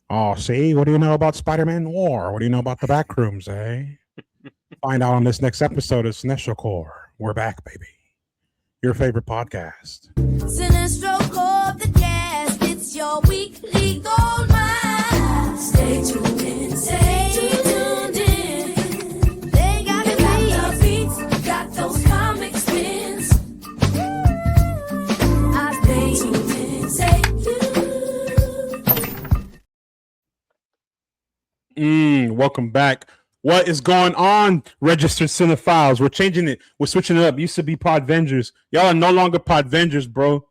Oh, see, what do you know about Spider-Man Noir? What do you know about the Backrooms, eh? Find out on this next episode of Cinestro Core. We're back, baby. Your favorite podcast. Cinestro Core, the cast. It's your weekly gold mine. Stay tuned in. Stay tuned in. They got the beats, got those comic spins. I stay tuned in. Stay tuned. Welcome back. What is going on, registered cinephiles? We're changing it. We're switching it up. Used to be Podvengers. Y'all are no longer Podvengers, bro.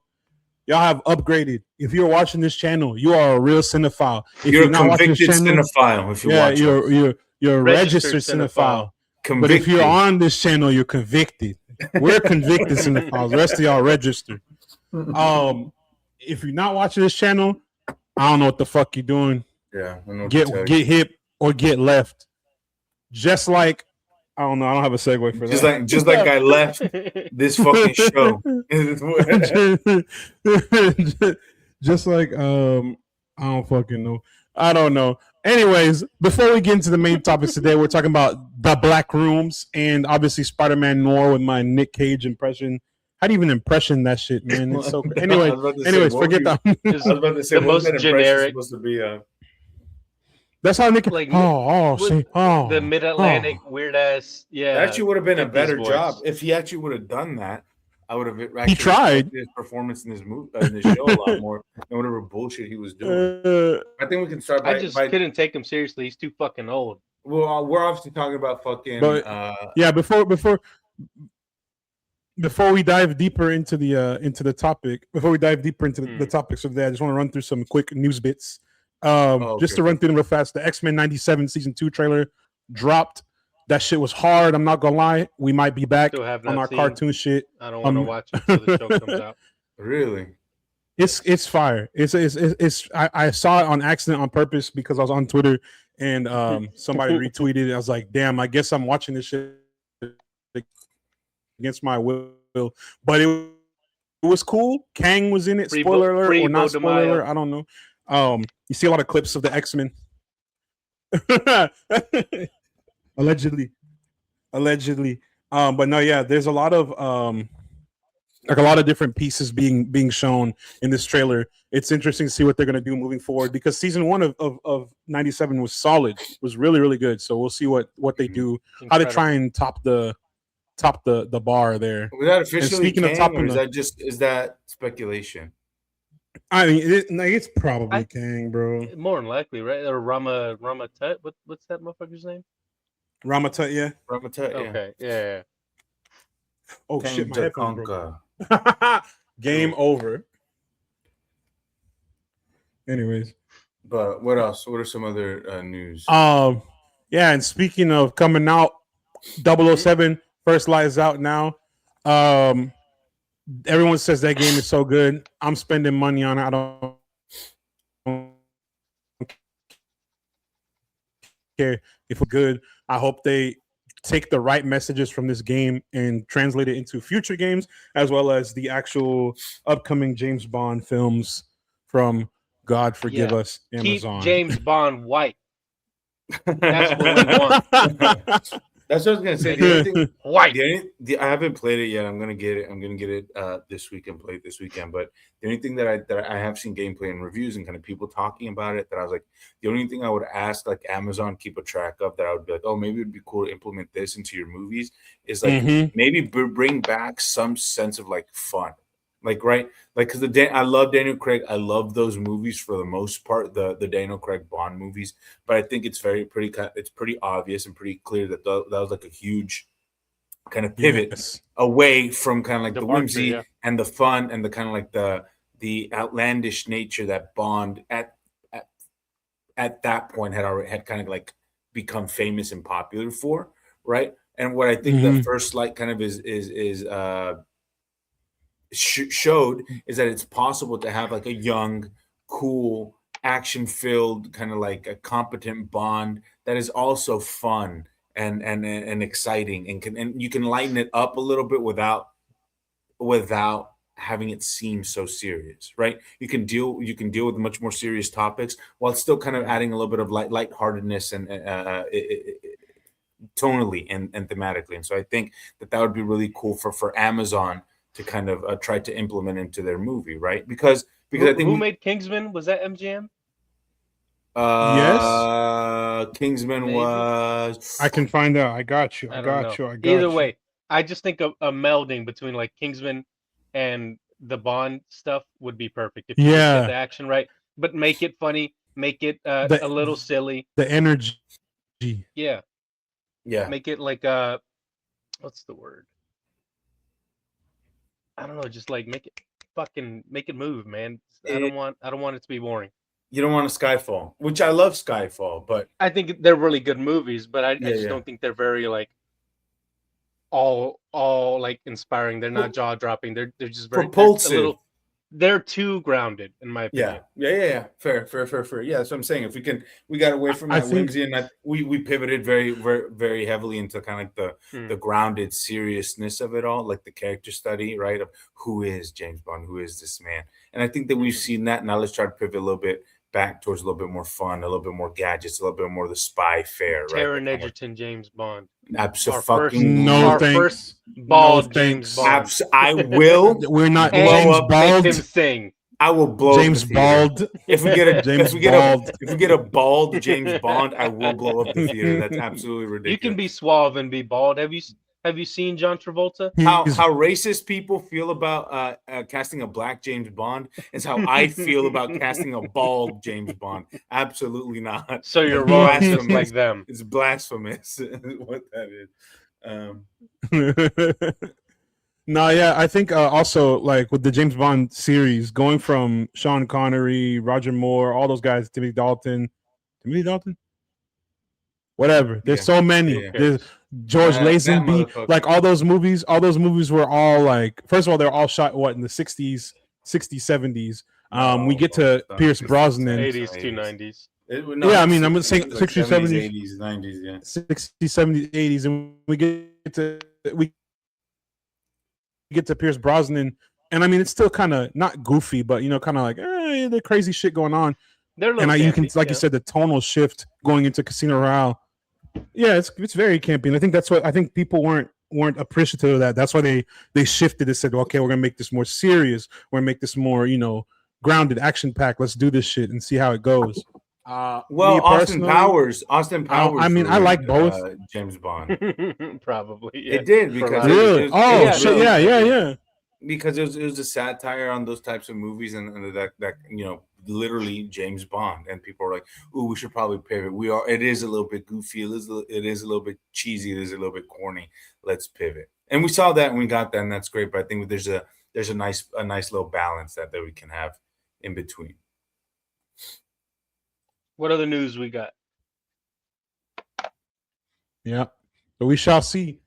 Y'all have upgraded. If you're watching this channel, you are a real cinephile. If you're not watching this convicted channel, cinephile. If you're watching, you're a registered cinephile. But if you're on this channel, you're convicted. We're convicted cinephiles. The rest of y'all registered. If you're not watching this channel, I don't know what the fuck you're doing. Yeah, get hip or get left. Just like I don't know. I don't have a segue for that. Just like I left this fucking show. Just like I don't fucking know. I don't know. Anyways, before we get into the main topics today, we're talking about the Black Rooms and obviously Spider-Man Noir with my Nick Cage impression. How do you even impression that shit, man? It's so anyways, forget that. I was about to say the most generic. Supposed to be That's how Nick. Like, the Mid-Atlantic weird ass. Yeah, that actually would have been a better voice. job if he actually would have done that. I would have actually He tried his performance in this movie, in this show, a lot more than whatever bullshit he was doing. I think we can start. I just couldn't take him seriously. He's too fucking old. Well, we're obviously talking about fucking. Yeah, before we dive deeper into the topic, before we dive deeper into the topics of that, I just want to run through some quick news bits. Just to run through them real fast, the X-Men 97 season 2 trailer dropped. That shit was hard. I'm not gonna lie. We might be back on our cartoon shit. I don't want to watch it until the show comes out. Really? It's fire. I saw it on accident on purpose because I was on Twitter and somebody retweeted it. I was like, damn, I guess I'm watching this shit against my will. But it was cool. Kang was in it. Spoiler alert or not spoiler alert, I don't know. You see a lot of clips of the X-Men. Allegedly. But no, yeah, there's a lot of like a lot of different pieces being shown in this trailer. It's interesting to see what they're gonna do moving forward because season 1 of 97 was solid, was really, really good. So we'll see what they do, how to try and top the bar there. Was that officially Kang, or is that speculation? I mean, it's probably Kang, bro. More than likely, right? Or Rama Tut. What's that motherfucker's name? Rama Tut, yeah. Rama Tut, yeah. Okay, yeah. Oh Kang shit, my headphones broke. Game over. Anyways, but what else? What are some other news? Yeah, and speaking of coming out, 007 First Light is out now. Everyone says that game is so good. I'm spending money on it. I don't care if it's good. I hope they take the right messages from this game and translate it into future games, as well as the actual upcoming James Bond films from God Forgive Us, Amazon. Keep James Bond white. That's what we want. That's what I was gonna say. The only thing, white. I haven't played it yet. I'm gonna get it. I'm gonna get it this week and play it this weekend. But the only thing that I have seen gameplay and reviews and kind of people talking about it, that I was like, the only thing I would ask like Amazon keep a track of, that I would be like, oh, maybe it'd be cool to implement this into your movies, is like maybe bring back some sense of like fun. Like, right, like, because I love Daniel Craig. I love those movies for the most part, the Daniel Craig Bond movies. But I think it's pretty obvious and pretty clear that that was like a huge kind of pivot away from kind of like the whimsy and the fun and the kind of like the outlandish nature that Bond at that point had kind of like become famous and popular for, right? And what I think the First Light kind of showed is that it's possible to have like a young, cool, action-filled kind of like a competent Bond that is also fun and exciting and you can lighten it up a little bit without having it seem so serious, right? You can deal with much more serious topics while still kind of adding a little bit of lightheartedness and tonally and thematically. And so I think that would be really cool for Amazon to kind of try to implement into their movie, right? Because Who, I think who made Kingsman? Was that MGM? Kingsman Maybe. was. I can find out. I got you. I I don't got know. you. I got Either you. way, I just think a melding between like Kingsman and the Bond stuff would be perfect if you just get Yeah. the action right, but make it funny, make it a The little silly. the energy. Yeah, Yeah. make it like what's the word? I don't know, just like make it move, man. I don't want it to be boring. You don't want a Skyfall, which I love Skyfall, but I think they're really good movies, but I Yeah, just yeah. don't think they're very like all like inspiring. They're not jaw dropping. They're just very they're a propulsive. little. They're too grounded, in my opinion. Yeah. Fair. Yeah, that's what I'm saying. If we got away from I that think- whimsy, and we pivoted very, very, very heavily into kind of like the grounded seriousness of it all, like the character study, right? Of who is James Bond, who is this man, and I think that we've seen that. Now let's try to pivot a little bit back towards a little bit more fun, a little bit more gadgets, a little bit more of the spy fare, right? Taron Egerton, James Bond. Absolutely. No Our thanks. first bald No James thanks. Bond. I will. We're not And James up, make him Bald. sing. I will blow James up the theater. Bald. If we get a James if we get Bald. a bald James Bond, I will blow up the theater. That's absolutely ridiculous. You can be suave and be bald. Have you seen John Travolta? how He's- racist people feel about casting a black James Bond is how I feel about casting a bald James Bond. Absolutely not. So you're It's wrong, just blasphemous. like them. It's blasphemous. What that is. No, yeah, I think also like with the James Bond series, going from Sean Connery, Roger Moore, all those guys, Timothy Dalton, whatever. There's Yeah. so many. Yeah. There's George That Lazenby, motherfucker. like all those movies. All those movies were all like, first of all, they're all shot in the 60s, 70s. We get to Pierce Brosnan. 80s to 90s. Yeah, I mean, I'm saying 60s, 70s, 80s, 90s, yeah. 60s, 70s, 80s, and we get to Pierce Brosnan, and I mean it's still kind of not goofy, but kind of like the crazy shit going on. They're a little And you can, campy, like you said, the tonal shift going into Casino Royale. Yeah, it's very campy, and I think that's what people weren't appreciative of that. That's why they shifted and said, okay, we're gonna make this more serious. We're gonna make this more grounded, action packed. Let's do this shit and see how it goes. Well, Me Austin personally, Powers. I mean, I like both. James Bond. Probably. Yeah. It did For because a lot of Really? it Oh was shit! really- Yeah. because it was a satire on those types of movies and that literally James Bond, and people are like, "Ooh, we should probably pivot." It is a little bit goofy. It is a little bit cheesy. It is a little bit corny. Let's pivot. And we saw that and we got that, and that's great. But I think there's a nice little balance that we can have in between. What other news we got? Yeah. So we shall see.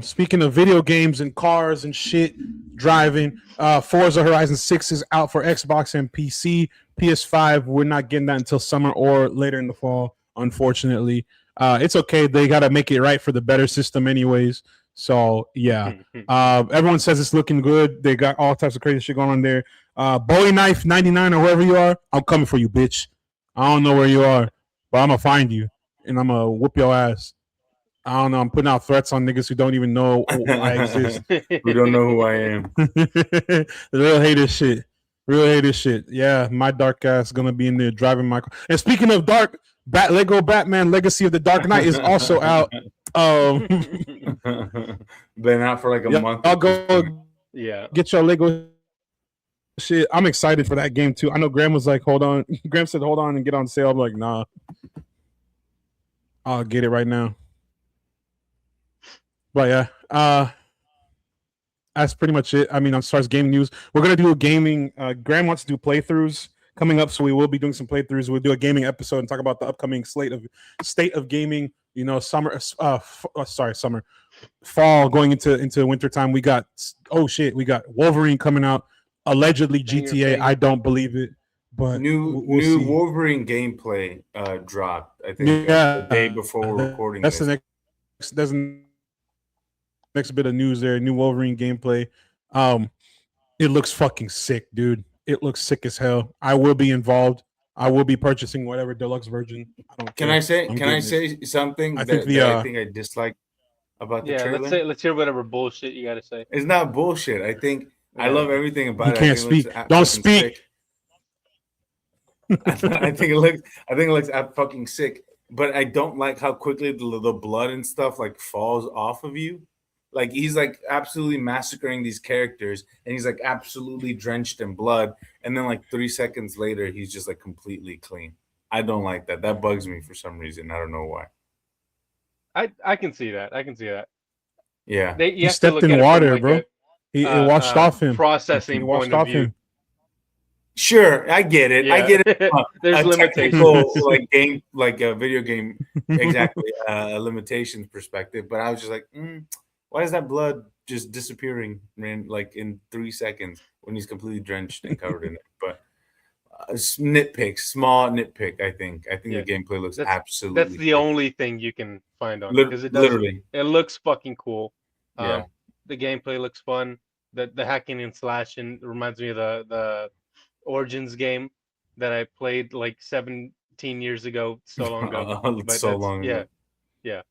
Speaking of video games and cars and shit, driving, Forza Horizon 6 is out for Xbox and PC. PS5, we're not getting that until summer or later in the fall, unfortunately. It's okay. They got to make it right for the better system anyways. So, yeah. Everyone says it's looking good. They got all types of crazy shit going on there. Bowie Knife 99 or wherever you are, I'm coming for you, bitch. I don't know where you are, but I'm going to find you, and I'm going to whoop your ass. I don't know. I'm putting out threats on niggas who don't even know I exist. We don't know who I am. Real hater shit. Yeah, my dark ass gonna be in there driving my car. And speaking of dark, Lego Batman Legacy of the Dark Knight is also out. Been out for like a month. I'll go Yeah. get your Lego shit. I'm excited for that game too. I know Graham was like, hold on. Graham said, hold on and get on sale. I'm like, nah. I'll get it right now. But yeah, that's pretty much it. I mean, as far as gaming news, we're gonna do a gaming. Graham wants to do playthroughs coming up, so we will be doing some playthroughs. We'll do a gaming episode and talk about the upcoming state of gaming. Summer. Summer, fall going into winter time. We got we got Wolverine coming out. Allegedly GTA. I don't believe it, but new see. Wolverine gameplay dropped. I think the day before we're recording. That's the next bit of news there. New Wolverine gameplay. It looks fucking sick, dude. It looks sick as hell. I will be involved. I will be purchasing whatever deluxe version. I don't care. Can I say something I think that I think I dislike about the Yeah, trailer? let's hear whatever bullshit you got to say. It's not bullshit. I think I Yeah. love everything about You it. can't I think it speak. looks Don't fucking speak. sick. I think it looks fucking sick. But I don't like how quickly the blood and stuff like falls off of you. Like he's like absolutely massacring these characters, and he's like absolutely drenched in blood, and then like 3 seconds later, he's just like completely clean. I don't like that. That bugs me for some reason. I don't know why. I can see that. I can see that. Yeah. You He have to stepped look in at it from, water, like, bro. a It washed off him. processing He point washed of off view. him. Sure, I get it. I Yeah. get it. There's A limitations. technical, like a video game, exactly, limitations perspective. But I was just like, why is that blood just disappearing, man? Like in 3 seconds when he's completely drenched and covered in it. But small nitpick. I think Yeah. the gameplay looks That's absolutely. the only thing you can find on it because it does. Literally. It looks fucking cool. Yeah. The gameplay looks fun. The hacking and slashing reminds me of the Origins game that I played like 17 years ago, so long ago. But so that's- long ago. Yeah.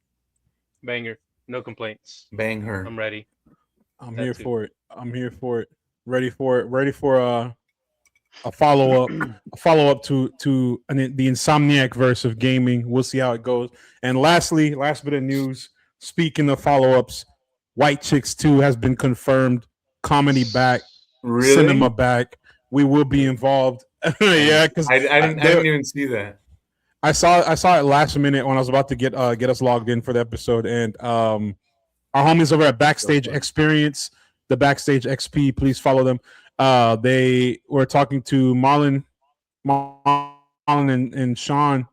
Banger. No complaints. Bang her. I'm ready. I'm That here too. for it. I'm here for it. Ready for it. Ready for a follow up. A follow up to the Insomniac verse of gaming. We'll see how it goes. And lastly, last bit of news. Speaking of follow ups, White Chicks 2 has been confirmed. Comedy back. Really? Cinema back. We will be involved. Yeah, because I didn't even see that. I saw it last minute when I was about to get us logged in for the episode, and our homies over at Backstage Experience, the Backstage XP, please follow them. They were talking to Marlon and Sean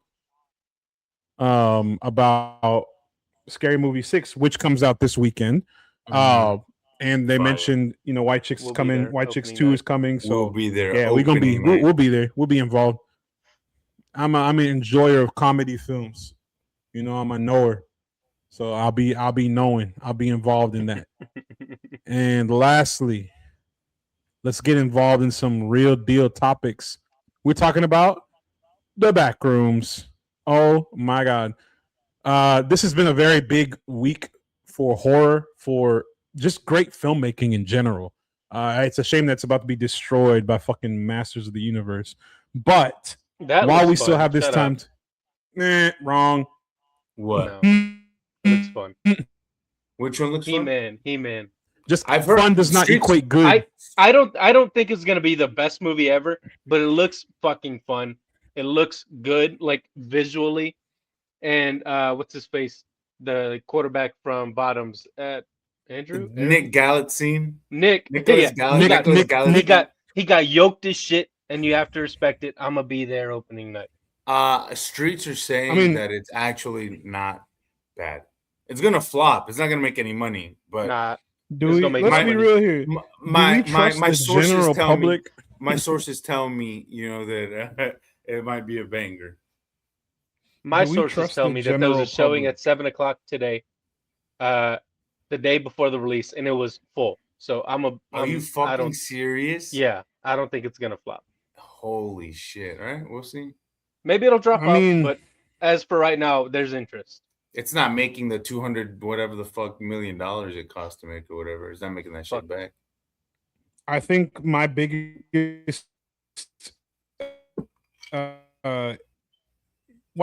about Scary Movie 6, which comes out this weekend. And they Fire. mentioned, White Chicks We'll is be coming, there, White Chicks opening 2 night. is coming. So We'll be there. yeah, we're gonna be opening night. we'll be there. We'll be involved. I'm an enjoyer of comedy films. I'm a knower. So I'll be knowing. I'll be involved in that. And lastly, let's get involved in some real deal topics. We're talking about the Backrooms. Oh my God. This has been a very big week for horror, for just great filmmaking in general. It's a shame that's about to be destroyed by fucking Masters of the Universe. But That while looks we still fun. have this Shut time, wrong. What? No. Looks fun. Which one looks fun? He-Man. Just I've heard fun does not Streets- equate good. I don't think it's gonna be the best movie ever, but it looks fucking fun. It looks good, like visually. And what's his face? The quarterback from Bottoms at Andrew? Nick Galitzine. Nick. Nicholas Yeah, Gal- he got- Nicholas Nick- Galitzine. he got yoked as shit, and you have to respect it. I'm gonna be there opening night. Streets are saying that it's actually not bad. It's gonna flop. It's not gonna make any money. But Nah, Do It's we, gonna make let's money. be real here. my Do we trust my the sources general tell public? me my sources tell me that it might be a banger. my Do we sources trust tell the me that there was a general showing public? at 7:00 today, the day before the release, and it was full. So Are you I fucking don't. serious? Yeah, I don't think it's gonna flop. Holy shit! All right, we'll see. Maybe it'll drop I mean- off, but as for right now, there's interest. It's not making the 200 whatever the fuck $1 million it cost to make or whatever. It's not making that shit Fuck. back. I think my biggest why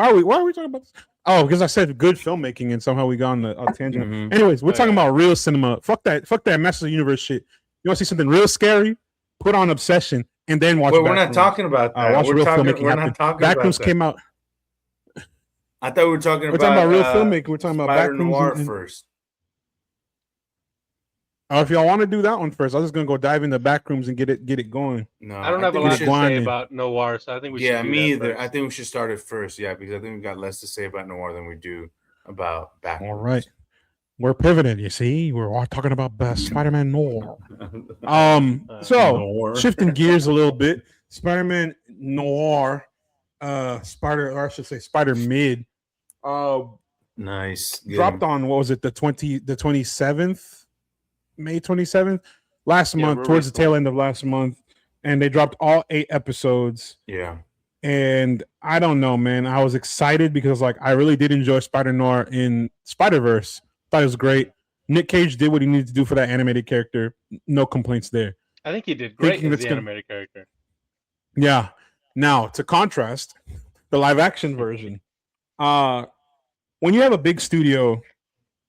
are we talking about this? Oh, because I said good filmmaking and somehow we got on a tangent. Mhm. Anyways, we're Oh, talking yeah. about real cinema. Fuck that Masters of the Universe shit. You want to see something real scary? Put on Obsession and then watch. Well, we're not Backrooms. talking about that. Watch we're real talking, filmmaking we're happen. not talking about Backrooms that. came out. I thought we were talking We're about talking about real filmmaking. We're talking about Spider-Noir Backrooms and- first. If y'all want to do that one first, I was just gonna go dive into Backrooms and get it going. No, I don't have a think we lot should- to say Blinded. about Noir, so I think we should. Yeah, do me that either. first. I think we should start it first. Yeah, because I think we've got less to say about Noir than we do about Backrooms. All right, we're pivoted. You see, we're all talking about Spider-Man Noir. So Noir. shifting gears a little bit, Spider-Man Noir, Spider Mid, Nice. Get dropped him. on what was it, the 27th, May 27th. last Yeah, month, real towards the recently. tail end of last month, and they dropped all 8 episodes. Yeah. And I don't know, man. I was excited because like I really did enjoy Spider-Noir in Spider-Verse. Thought it was great. Nick Cage did what he needed to do for that animated character. No complaints there. I think he did great Thinking as that's the gonna, animated character. yeah. Now to contrast, the live action version. When you have a big studio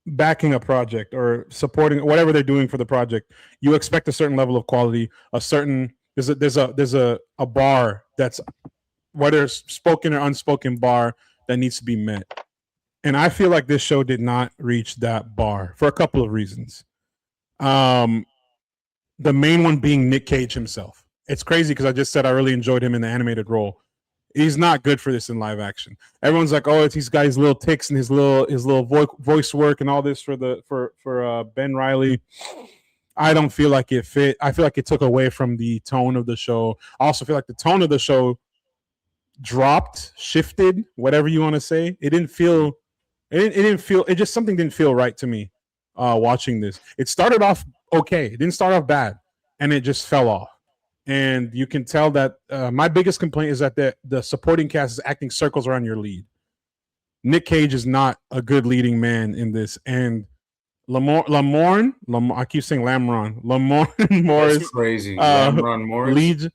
backing a project or supporting whatever they're doing for the project, you expect a certain level of quality. A certain there's a bar that's, whether it's spoken or unspoken bar, that needs to be met. And I feel like this show did not reach that bar for a couple of reasons. Um, the main one being Nick Cage himself. It's crazy because I just said I really enjoyed him in the animated role. He's not good for this in live action. Everyone's like, "Oh, it's these guys' little ticks and his little voice work and all this for Ben Riley." I don't feel like it fit. I feel like it took away from the tone of the show. I also feel like the tone of the show dropped, shifted, whatever you want to say. It didn't feel. It didn't feel. It just something didn't feel right to me. Watching this, it started off okay. It didn't start off bad, and it just fell off. And you can tell that my biggest complaint is that the supporting cast is acting circles around your lead. Nick Cage is not a good leading man in this, and Lamorne, I keep saying Lamorne Morris. That's crazy. Lamron Morris. Leads,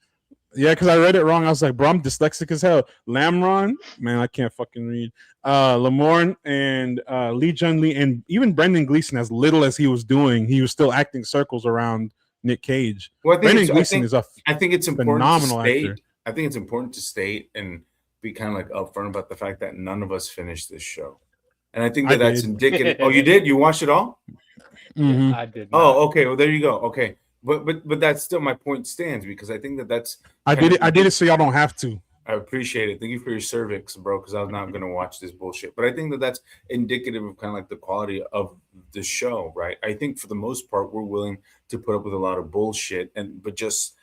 yeah, because I read it wrong. I was like, bro, I'm dyslexic as hell. Lamron, man, I can't fucking read. Lamorne and Lee Jun Lee, and even Brendan Gleeson, as little as he was doing, he was still acting circles around Nick Cage. Well, I think Brendan Gleeson is a I think it's important phenomenal to state. actor. I think it's important to state and be kind of like upfront about the fact that none of us finished this show, and I think that that's did. indicative. Oh, you did? You watched it all? Mhm. I did. Not. Oh, okay. Well, there you go. Okay, but that's still my point stands because I think that that's. I did it so y'all don't have to. I appreciate it. Thank you for your cervix, bro, because I was not going to watch this bullshit. But I think that that's indicative of kind of like the quality of the show, right? I think for the most part, we're willing to put up with a lot of bullshit, but just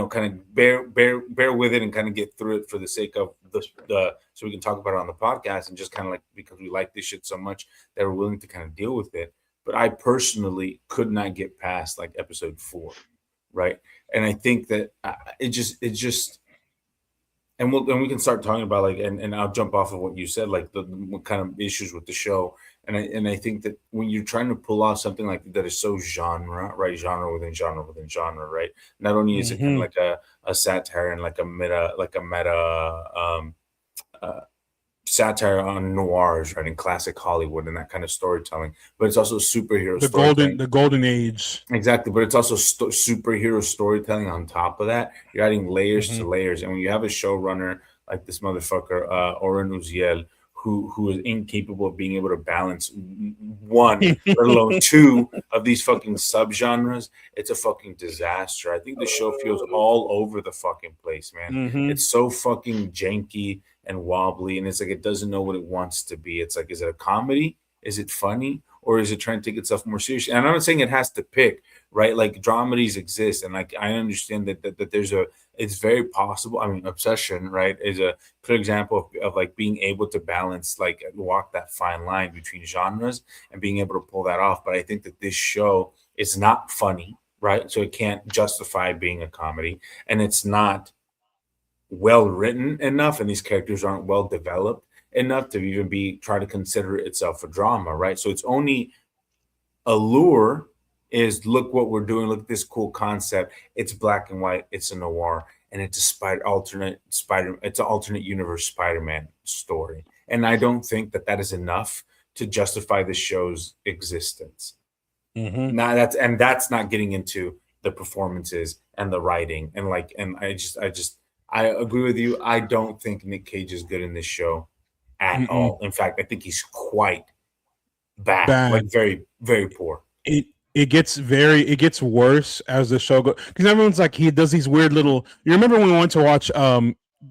kind of bear with it and kind of get through it for the sake of the so we can talk about it on the podcast and just kind of like because we like this shit so much that we're willing to kind of deal with it. But I personally could not get past like episode 4, right? And I think that it just. And we can start talking about like and I'll jump off of what you said, like what kind of issues with the show. And I think that when you're trying to pull off something like that is so genre, right? Genre within genre within genre, right? Not only is it kind of like a satire and like a meta satire on noirs, right? In classic Hollywood and that kind of storytelling, but it's also superhero storytelling. The golden age. Exactly, but it's also superhero storytelling on top of that. You're adding layers to layers, and when you have a showrunner like this motherfucker, Oren Uziel, who is incapable of being able to balance one, let alone 2 of these fucking subgenres, it's a fucking disaster. I think the show feels all over the fucking place, man. It's so fucking janky and wobbly, and it's like it doesn't know what it wants to be. It's like, is it a comedy? Is it funny? Or is it trying to take itself more seriously? And I'm not saying it has to pick, right? Like dramedies exist, and like I understand that there's it's very possible. I mean, Obsession, right, is a clear example of like being able to balance, like walk that fine line between genres and being able to pull that off. But I think that this show is not funny, right? So it can't justify being a comedy, and it's not well written enough, and these characters aren't well developed enough to even try to consider itself a drama, right? So its only allure is, look what we're doing, look at this cool concept. It's black and white, it's a noir, and it's an alternate universe Spider-Man story. And I don't think that is enough to justify the show's existence. Now that's not getting into the performances and the writing and I agree with you. I don't think Nick Cage is good in this show at all. In fact, I think he's quite bad. Like very, very poor. It gets worse as the show goes, because everyone's like, he does these weird little. You remember when we went to watch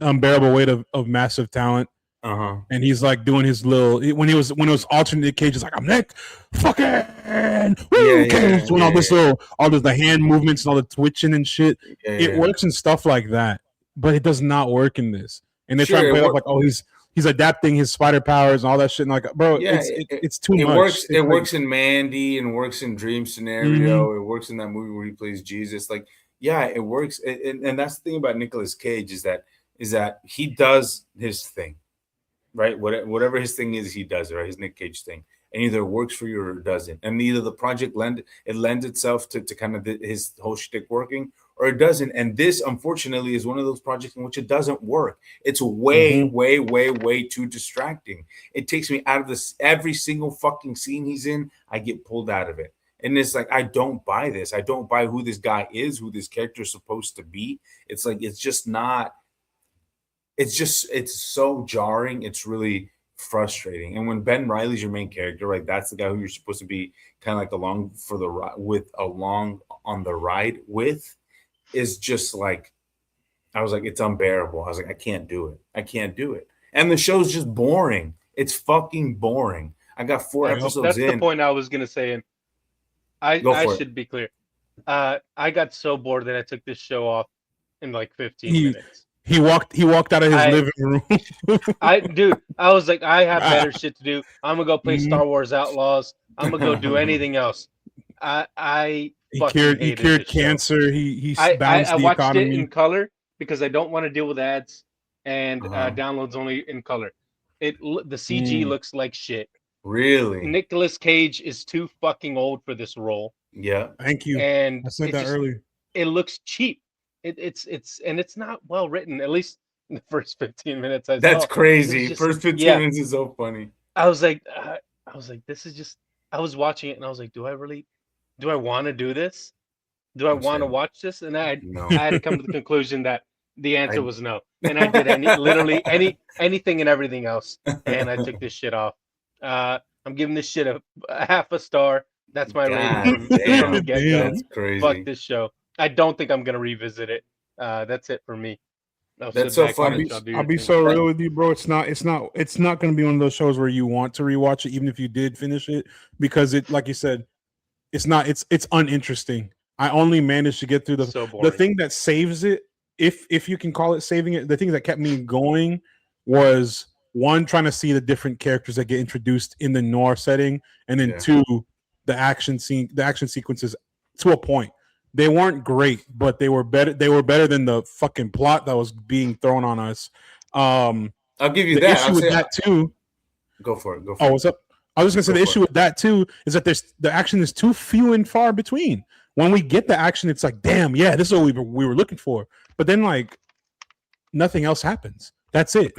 Unbearable Weight of Massive Talent? And he's like doing his little when it was alternate Cage is like, I'm Nick fucking Cage, doing all the hand movements and all the twitching and shit. It works in stuff like that, but it does not work in this. And they're trying to play off like, oh, he's adapting his spider powers and all that shit. And like, bro, Yeah, it's too it much. works. It's It works in Mandy and works in Dream Scenario. It works in that movie where he plays Jesus. Like, yeah, it works. And that's the thing about Nicolas Cage is that he does his thing, right? Whatever his thing is, he does it, right? His Nick Cage thing, and either works for you or it doesn't. And either the project lends itself to kind of his whole shtick working, or it doesn't. And this, unfortunately, is one of those projects in which it doesn't work. It's way, way, way, way too distracting. It takes me out of this. Every single fucking scene he's in, I get pulled out of it. And it's like, I don't buy this. I don't buy who this guy is, who this character is supposed to be. It's like, it's just not. It's so jarring. It's really frustrating. And when Ben Reilly's your main character, right, that's the guy who you're supposed to be kind of like along on the ride with, is just like, I was like, it's unbearable. I was like, I can't do it. And the show's just boring. It's fucking boring. I got 4 episodes That's in. the point I was gonna say. And I should be clear. I got so bored that I took this show off in like 15 minutes. He walked out of his living room. I was like, I have better shit to do. I'm gonna go play Star Wars Outlaws. I'm gonna go do anything else. He cured cancer. He balanced I the watched economy. it in color because I don't want to deal with ads and downloads only in color. The CG looks like shit. Really? Nicolas Cage is too fucking old for this role. Yeah. Thank you. And I said that earlier. It looks cheap. It's not well written, at least in the first 15 minutes. That's crazy. First 15 minutes is so funny. I was like, this is just. I was watching it and I was like, do I want to do this? Do I want to watch this? And I had to come to the conclusion that the answer was no. And I did anything and everything else, and I took this shit off. I'm giving this shit a half a star. That's my rating from the get-go. That's crazy. Fuck this show. I don't think I'm gonna revisit it. That's it for me. That's so funny. I'll be so real with you, bro. It's not going to be one of those shows where you want to rewatch it, even if you did finish it, because it, like you said, it's uninteresting. I only managed to get through the thing that saves it, if you can call it saving it. The thing that kept me going was, one, trying to see the different characters that get introduced in the noir setting, and then two, the action sequences to a point. They weren't great, but they were better. They were better than the fucking plot that was being thrown on us. I'll give you the that. issue with that too. Go for it. What's up? I was gonna say the issue with that too is that the action is too few and far between. When we get the action, it's like, damn, yeah, this is what we were looking for. But then like nothing else happens. That's it.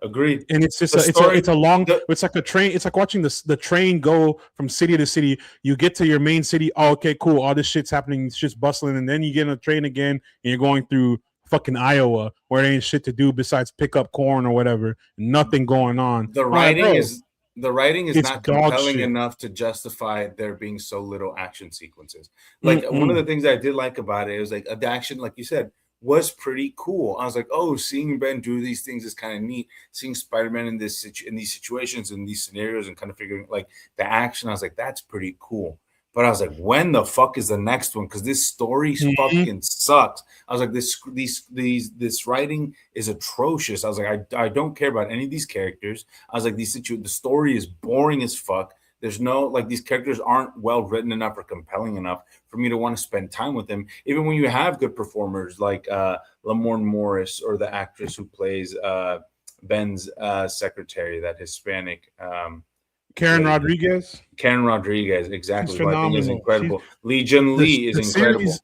Agreed. And it's just it's a long. It's like a train. It's like watching the train go from city to city. You get to your main city. Oh, okay, cool. All this shit's happening. It's just bustling, and then you get on a train again, and you're going through fucking Iowa, where there ain't shit to do besides pick up corn or whatever. Nothing going on. The writing is not compelling enough to justify there being so little action sequences. Like one of the things I did like about it was like the action, like you said, was pretty cool. I was like, oh, seeing Ben do these things is kind of neat. Seeing Spider-Man in these situations, in these scenarios, and kind of figuring like the action, I was like, that's pretty cool. But I was like, when the fuck is the next one? Because this story fucking sucks. I was like, this writing is atrocious. I was like, I don't care about any of these characters. I was like, the story is boring as fuck. There's no, like, these characters aren't well written enough or compelling enough for me to want to spend time with them. Even when you have good performers like Lamorne Morris, or the actress who plays Ben's secretary, that Hispanic. Karen Rodriguez, exactly. Who I think is incredible. Legion Lee is incredible.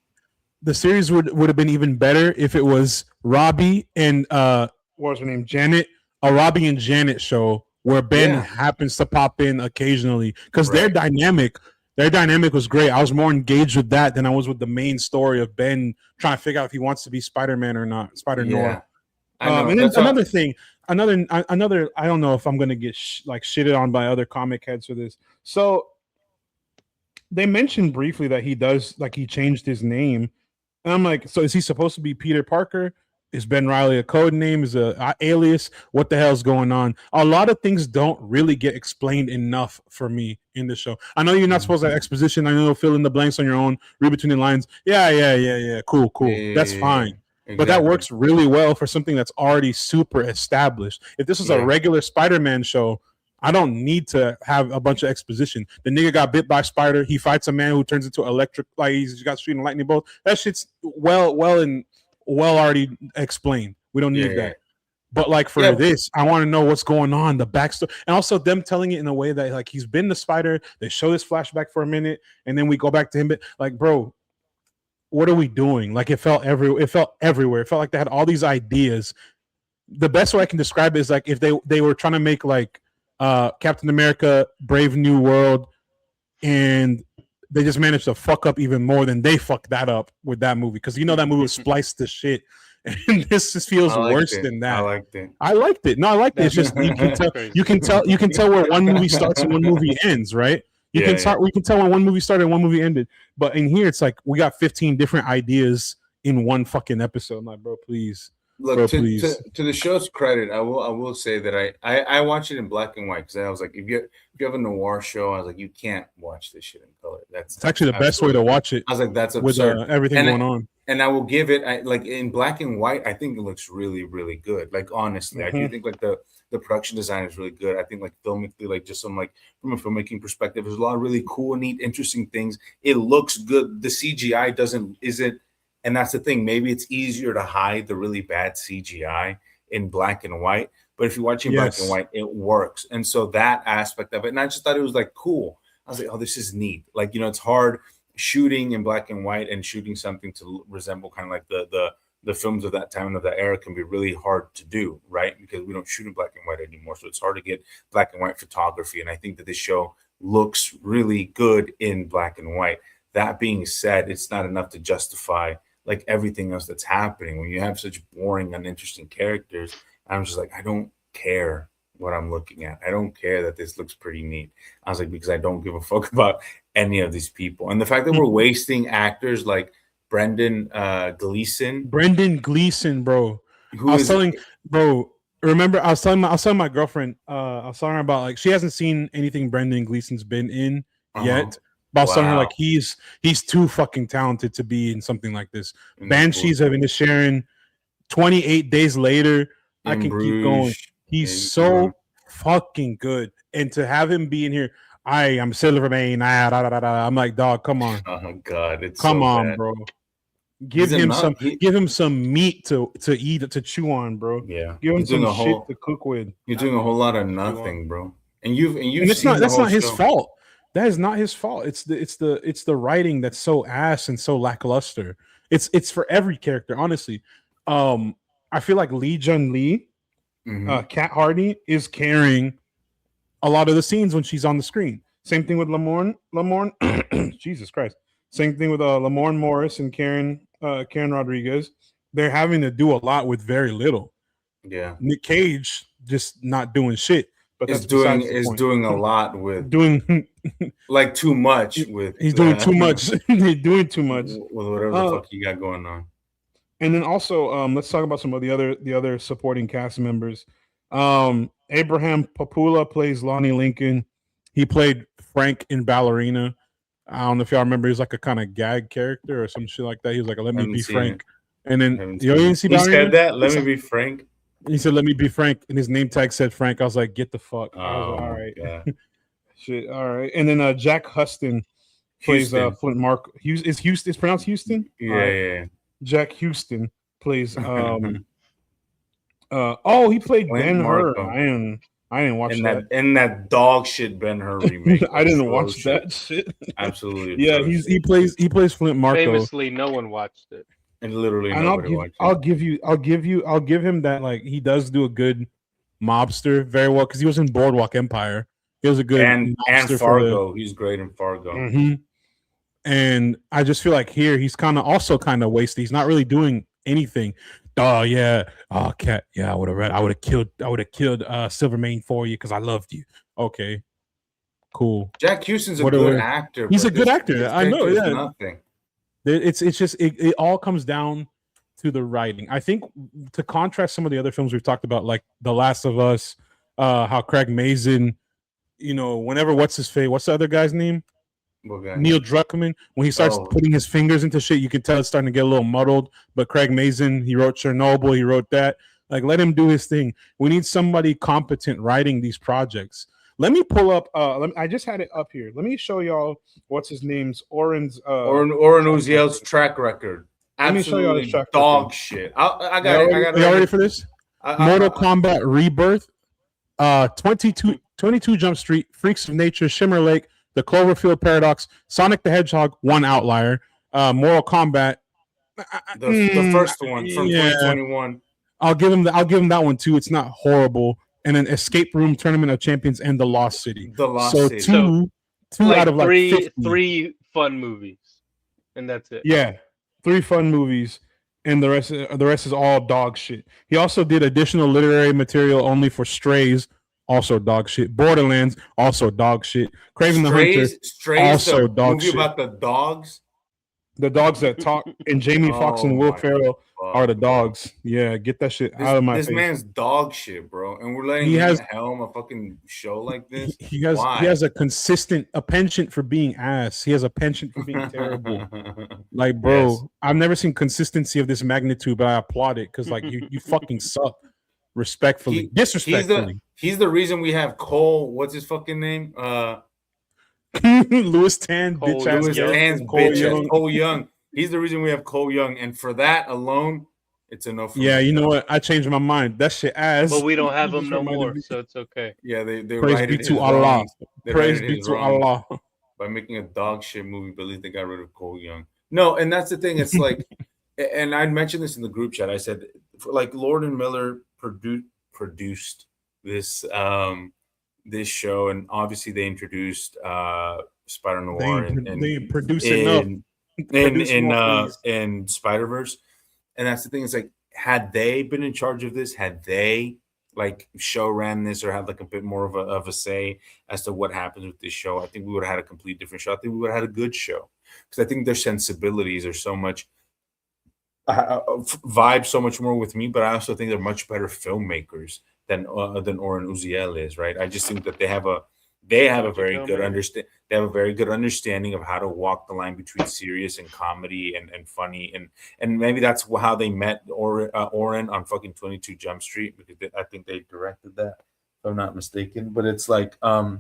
The series would have been even better if it was Robbie and what was her name, Janet, a Robbie and Janet show, where Ben happens to pop in occasionally, because their dynamic was great. I was more engaged with that than I was with the main story of Ben trying to figure out if he wants to be Spider-Man or not, Spider-Noir. And then another thing, I don't know if I'm gonna get shitted on by other comic heads for this. So they mentioned briefly that he changed his name, and I'm like, so is he supposed to be Peter Parker? Is Ben Reilly a code name? Is a alias? What the hell's going on? A lot of things don't really get explained enough for me in the show. I know you're not supposed to have exposition. I know, fill in the blanks on your own, read between the lines. Yeah. Cool. That's fine. But that works really well for something that's already super established. If this was a regular Spider-Man show, I don't need to have a bunch of exposition. The nigga got bit by a spider. He fights a man who turns into electric. Like he's got shooting lightning bolt. That shit's well already explained. We don't need that. But like for this, I want to know what's going on, the backstory, and also them telling it in a way that like he's been the spider. They show this flashback for a minute, and then we go back to him. But like, bro, what are we doing? Like it felt everywhere. It felt like they had all these ideas. The best way I can describe it is like if they were trying to make like Captain America, Brave New World, and they just managed to fuck up even more than they fucked that up with that movie, because that movie was spliced to shit. And this just feels worse than that. I liked it. No, I liked it. It's just you can tell where one movie starts and one movie ends, right? We can tell when one movie started and one movie ended. But in here, it's like we got 15 different ideas in one fucking episode. I'm like, bro, please. Look, to the show's credit, I will say that I watch it in black and white, because I was like, if you have a noir show, I was like, you can't watch this shit in color. It's actually the best way to watch it. I was like, that's absurd. With everything going on. And I will give it, like in black and white, I think it looks really, really good. Like honestly, I do think like the production design is really good. I think like filmically, like just some like from a filmmaking perspective, there's a lot of really cool, neat, interesting things. It looks good. The CGI isn't. And that's the thing. Maybe it's easier to hide the really bad CGI in black and white. But if you're watching black and white, it works. And so that aspect of it. And I just thought it was like cool. I was like, oh, this is neat. Like, it's hard shooting in black and white, and shooting something to resemble kind of like the films of that time and of that era can be really hard to do, right? Because we don't shoot in black and white anymore. So it's hard to get black and white photography. And I think that this show looks really good in black and white. That being said, it's not enough to justify like everything else that's happening. When you have such boring, uninteresting characters, I'm just like, I don't care what I'm looking at. I don't care that this looks pretty neat. I was like, because I don't give a fuck about any of these people. And the fact that we're wasting actors like Brendan Gleeson. Bro. Remember, I was telling my girlfriend, I was telling her about like she hasn't seen anything Brendan Gleeson's been in yet. But I was telling her like he's too fucking talented to be in something like this. Banshees of Inisherin, 28 Days Later. I can keep going. He's so fucking good. And to have him be in here, I am Silvermane. I'm like, dog, come on. Oh God, come on, bro. Give him some meat to eat, to chew on, bro. Yeah, give him some shit to cook with. You're doing a whole lot of nothing, bro. And it's not that's not his fault. That is not his fault. It's the writing that's so ass and so lackluster. It's for every character, honestly. I feel like Lee Jun Lee, Kat Hardy is carrying a lot of the scenes when she's on the screen. Same thing with Lamorne. Jesus Christ. Same thing with Lamorne Morris and Karen Rodriguez. They're having to do a lot with very little. Yeah. Nick Cage just not doing shit. But is doing a lot with like too much with. He's doing too much. He's doing too much with whatever the fuck you got going on. And then also, let's talk about some of the other supporting cast members. Abraham Papula plays Lonnie Lincoln. He played Frank in Ballerina. I don't know if y'all remember. He's like a kind of gag character or some shit like that. He was like, "Let me be Frank," and then you didn't see Ballerina? He said that. Let me be Frank. He said, "Let me be Frank," and his name tag said Frank. I was like, "Get the fuck!" I was like, all right, shit, all right. And then Jack Huston plays Flint Mark. Is Houston? It's pronounced Houston? Yeah. Jack Houston plays. He played Flint Ben-Hur. I didn't watch that. In that dog shit Ben-Hur remake. I didn't watch that shit. Absolutely. Yeah, he plays Flint Marko. Famously, no one watched it. And literally, I'll give him that. Like he does do a good mobster very well because he was in Boardwalk Empire. He was a good and Fargo. He's great in Fargo. Mm-hmm. And I just feel like here he's kind of wasted. He's not really doing anything. Oh yeah, Cat. Yeah, I would have killed Silvermane for you because I loved you. Okay, cool. Jack Houston's a good actor. He's a good actor. I know. Yeah. Nothing. It's just it all comes down to the writing. I think to contrast some of the other films we've talked about, like The Last of Us, how Craig Mazin, whenever what's the other guy's name? What guy? Neil Druckmann, when he starts Oh. putting his fingers into shit, you can tell it's starting to get a little muddled. But Craig Mazin, he wrote Chernobyl, he wrote that. Like, let him do his thing. We need somebody competent writing these projects. Let me pull up. I just had it up here. Let me show y'all what's his name's Oren's. Oren Uziel's track record. Let me show y'all Absolutely his track dog record. shit. I got it. I got it. You all ready for this? Mortal Kombat Rebirth, 22 Jump Street, Freaks of Nature, Shimmer Lake, The Cloverfield Paradox, Sonic the Hedgehog, one outlier, Mortal Kombat. The first one from 2021. I'll give him that one too. It's not horrible. And an Escape Room, Tournament of Champions, and The Lost City. The Lost City. Two like out of like three fun movies, and that's it. Yeah, 3 fun movies, and the rest is all dog shit. He also did additional literary material only for Strays, also dog shit. Borderlands, also dog shit. Craven the Hunter, also the dog movie shit. about the dogs. The dogs that talk, and Jamie Foxx and Will my Ferrell fuck, are the bro. dogs. Yeah, get that shit out of my This face. man's dog shit, bro. And we're letting him helm a fucking show like this. He has a penchant for being ass. He has a penchant for being terrible. Like, bro, Yes. I've never seen consistency of this magnitude, but I applaud it because, like, you fucking suck. Respectfully, disrespectfully. He's the reason we have Cole. What's his fucking name? Louis Tan, bitch ass. Louis Tan's bitch ass. Cole Young. He's the reason we have Cole Young, and for that alone, it's a no. Yeah, you know what? I changed my mind. That shit ass. But we don't have him no more, so it's okay. Yeah, they praise be to Allah. Praise be to Allah. By making a dog shit movie, but at least they got rid of Cole Young. No, and that's the thing. It's like, and I mentioned this in the group chat. I said, like, Lord and Miller produced this this show, and obviously they introduced Spider-Noir they produce enough in Spider-Verse. And that's the thing. It's like, had they been in charge of this, had they like show ran this or had like a bit more of a say as to what happens with this show, I think we would have had a complete different show. I think we would have had a good show, because I think their sensibilities are so much vibe so much more with me. But I also think they're much better filmmakers than Oren Uziel is. Right? I just think that they have a very good understanding of how to walk the line between serious and comedy and funny, and maybe that's how they met Oren on fucking 22 Jump Street, because I think they directed that, if I'm not mistaken. But it's like I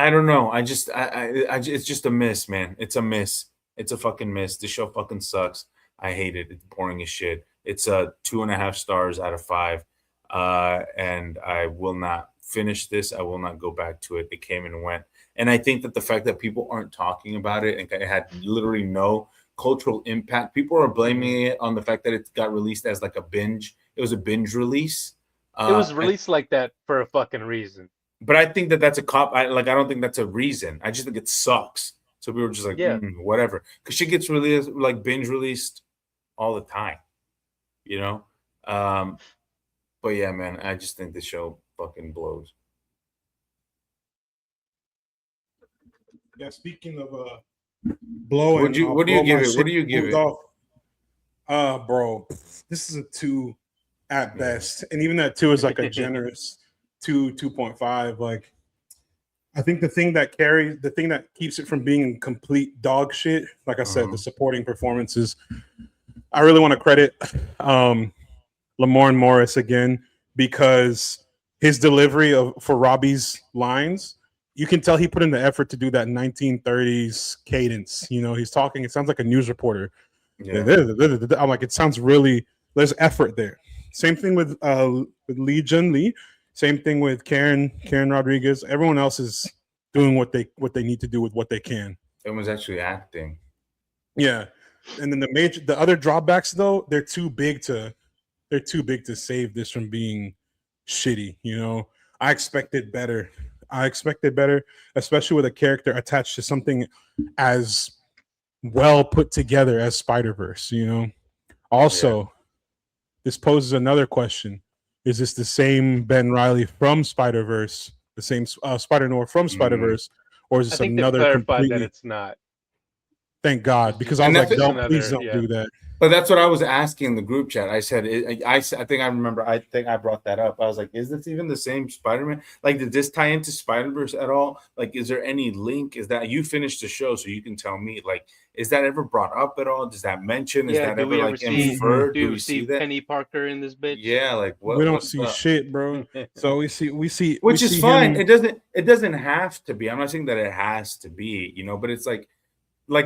don't know. It's just a miss, man. It's a miss. It's a fucking miss. The show fucking sucks. I hate it. It's boring as shit. It's 2.5 stars out of 5. And I will not finish this. I will not go back to it. It came and went. And I think that the fact that people aren't talking about it and it had literally no cultural impact, people are blaming it on the fact that it got released as like a binge. It was a binge release. It was released like that for a fucking reason. But I think that that's a cop. I don't think that's a reason. I just think it sucks. So we were just like, whatever. Because she gets released, like binge released all the time, you know? But yeah, man, I just think the show fucking blows. Yeah, speaking of blowing, what do you give it? What do you give it? Bro, this is a 2 at best, and even that 2 is like a generous 2.5. Like, I think the thing that keeps it from being complete dog shit, like I said, the supporting performances. I really want to credit Lamorne Morris again, because his delivery for Robbie's lines, you can tell he put in the effort to do that 1930s cadence. You know, he's talking, it sounds like a news reporter. Yeah. I'm like, it sounds really, there's effort there. Same thing with Lee Jun Lee. Same thing with Karen Rodriguez. Everyone else is doing what they need to do with what they can. Everyone's actually acting. Yeah. And then the other drawbacks, though, they're too big to save this from being shitty. You know, I expected better, especially with a character attached to something as well put together as Spider-Verse. You know, also, this poses another question: is this the same Ben Reilly from Spider-Verse, the same Spider-Noir from Spider-Verse, or is this I think another? They clarified that it's not. Thank God, because I And was like, that's don't please another- don't do that. But that's what I was asking in the group chat. I said, I think I remember. I think I brought that up. I was like, is this even the same Spider-Man? Like, did this tie into Spider-Verse at all? Like, is there any link? Is that you finished the show, so you can tell me? Like, is that ever brought up at all? Does that mention? Is that do ever we ever like see? inferred? Do Do you we ever see see that? Penny Parker in this bitch? Yeah, like what? We don't what's see up? shit, bro. So we see, Which we is see fine. him- It doesn't have to be. I'm not saying that it has to be, but it's like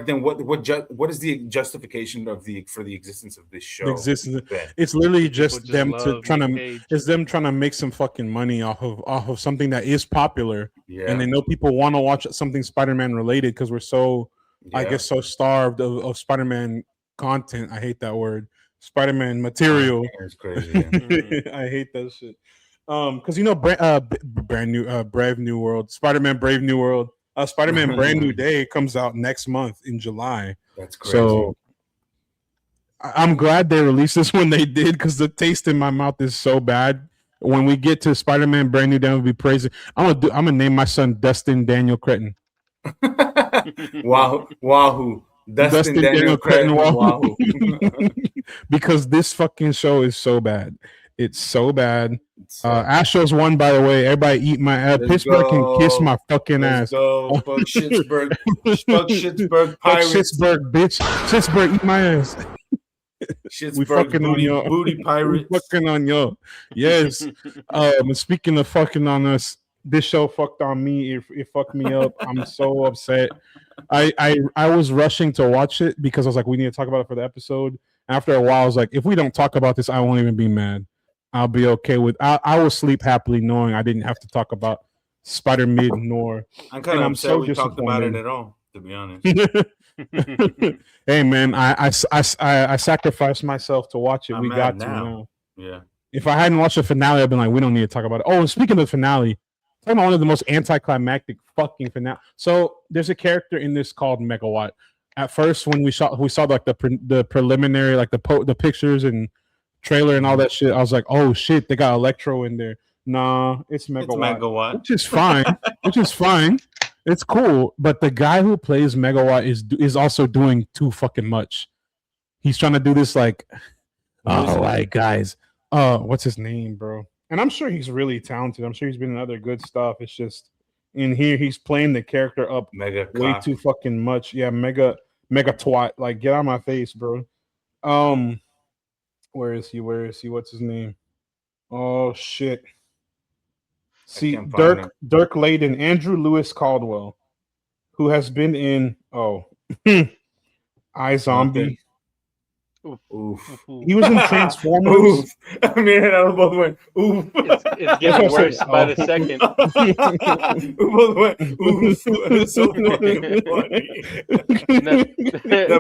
then what is the justification for the existence of this show? the existence. then? It's literally People just just them to love trying Nick to. Cage. It's them trying to make some fucking money off of something that is popular, Yeah, and they know people want to watch something Spider-Man related because we're so, I yeah. guess, so starved of Spider-Man content. I hate that word, Spider-Man material. It's crazy. Yeah. I hate that shit. Because brand new, Brave New World, Spider-Man Brave New World, Spider-Man Brand New Day comes out next month in July. That's crazy. So I'm glad they released this when they did, because the taste in my mouth is so bad. When we get to Spider-Man Brand New Day, I'll be praising. I'm gonna name my son Dustin Daniel Cretton. Wahoo. Dustin Daniel Cretton. Wahoo. Because this fucking show is so bad. It's so bad. So, Astros won, by the way. Everybody eat my ass. Let's Pittsburgh can kiss go. my fucking let's ass. go. Fuck Schittsburg. Fuck Schittsburg Fuck Pirates. Schittsburg, bitch. Schittsburg, eat my ass. Schittsburg fucking on y'all. booty Pirates. We fucking on y'all. Yes. Speaking of fucking on us, this show fucked on me. It fucked me up. I'm so upset. I was rushing to watch it because I was like, we need to talk about it for the episode. After a while, I was like, if we don't talk about this, I won't even be mad. I'll be okay with. I will sleep happily knowing I didn't have to talk about Spider-Mid nor. I'm kind of I'm upset so we talked about it disappointed. at all, to be honest. Hey man, I sacrificed myself to watch it. I'm We mad got to now. now. Yeah. If I hadn't watched the finale, I'd been like, we don't need to talk about it. Oh, and speaking of the finale, talking about one of the most anticlimactic fucking finale. So there's a character in this called Megawatt. At first, when we saw like the preliminary, like the pictures and trailer and all that shit, I was like, oh shit, they got Electro in there. Nah, it's Megawatt, It's Megawatt. which is fine. Which is fine. It's cool, but the guy who plays Megawatt is also doing too fucking much. He's trying to do this like, all right, guys. What's his name, bro? And I'm sure he's really talented. I'm sure he's been in other good stuff. It's just in here he's playing the character up Mega way cock. too fucking much. Yeah, mega twat. Like, get out of my face, bro. Where is he? What's his name? Oh shit. See, can't find him. Dirk Layden, Andrew Lewis Caldwell, who has been in iZombie. Oof. He was in Transformers. Oof. I mean, I both went, oof. It's getting worse by the second. We both went, oof. It's so fucking funny.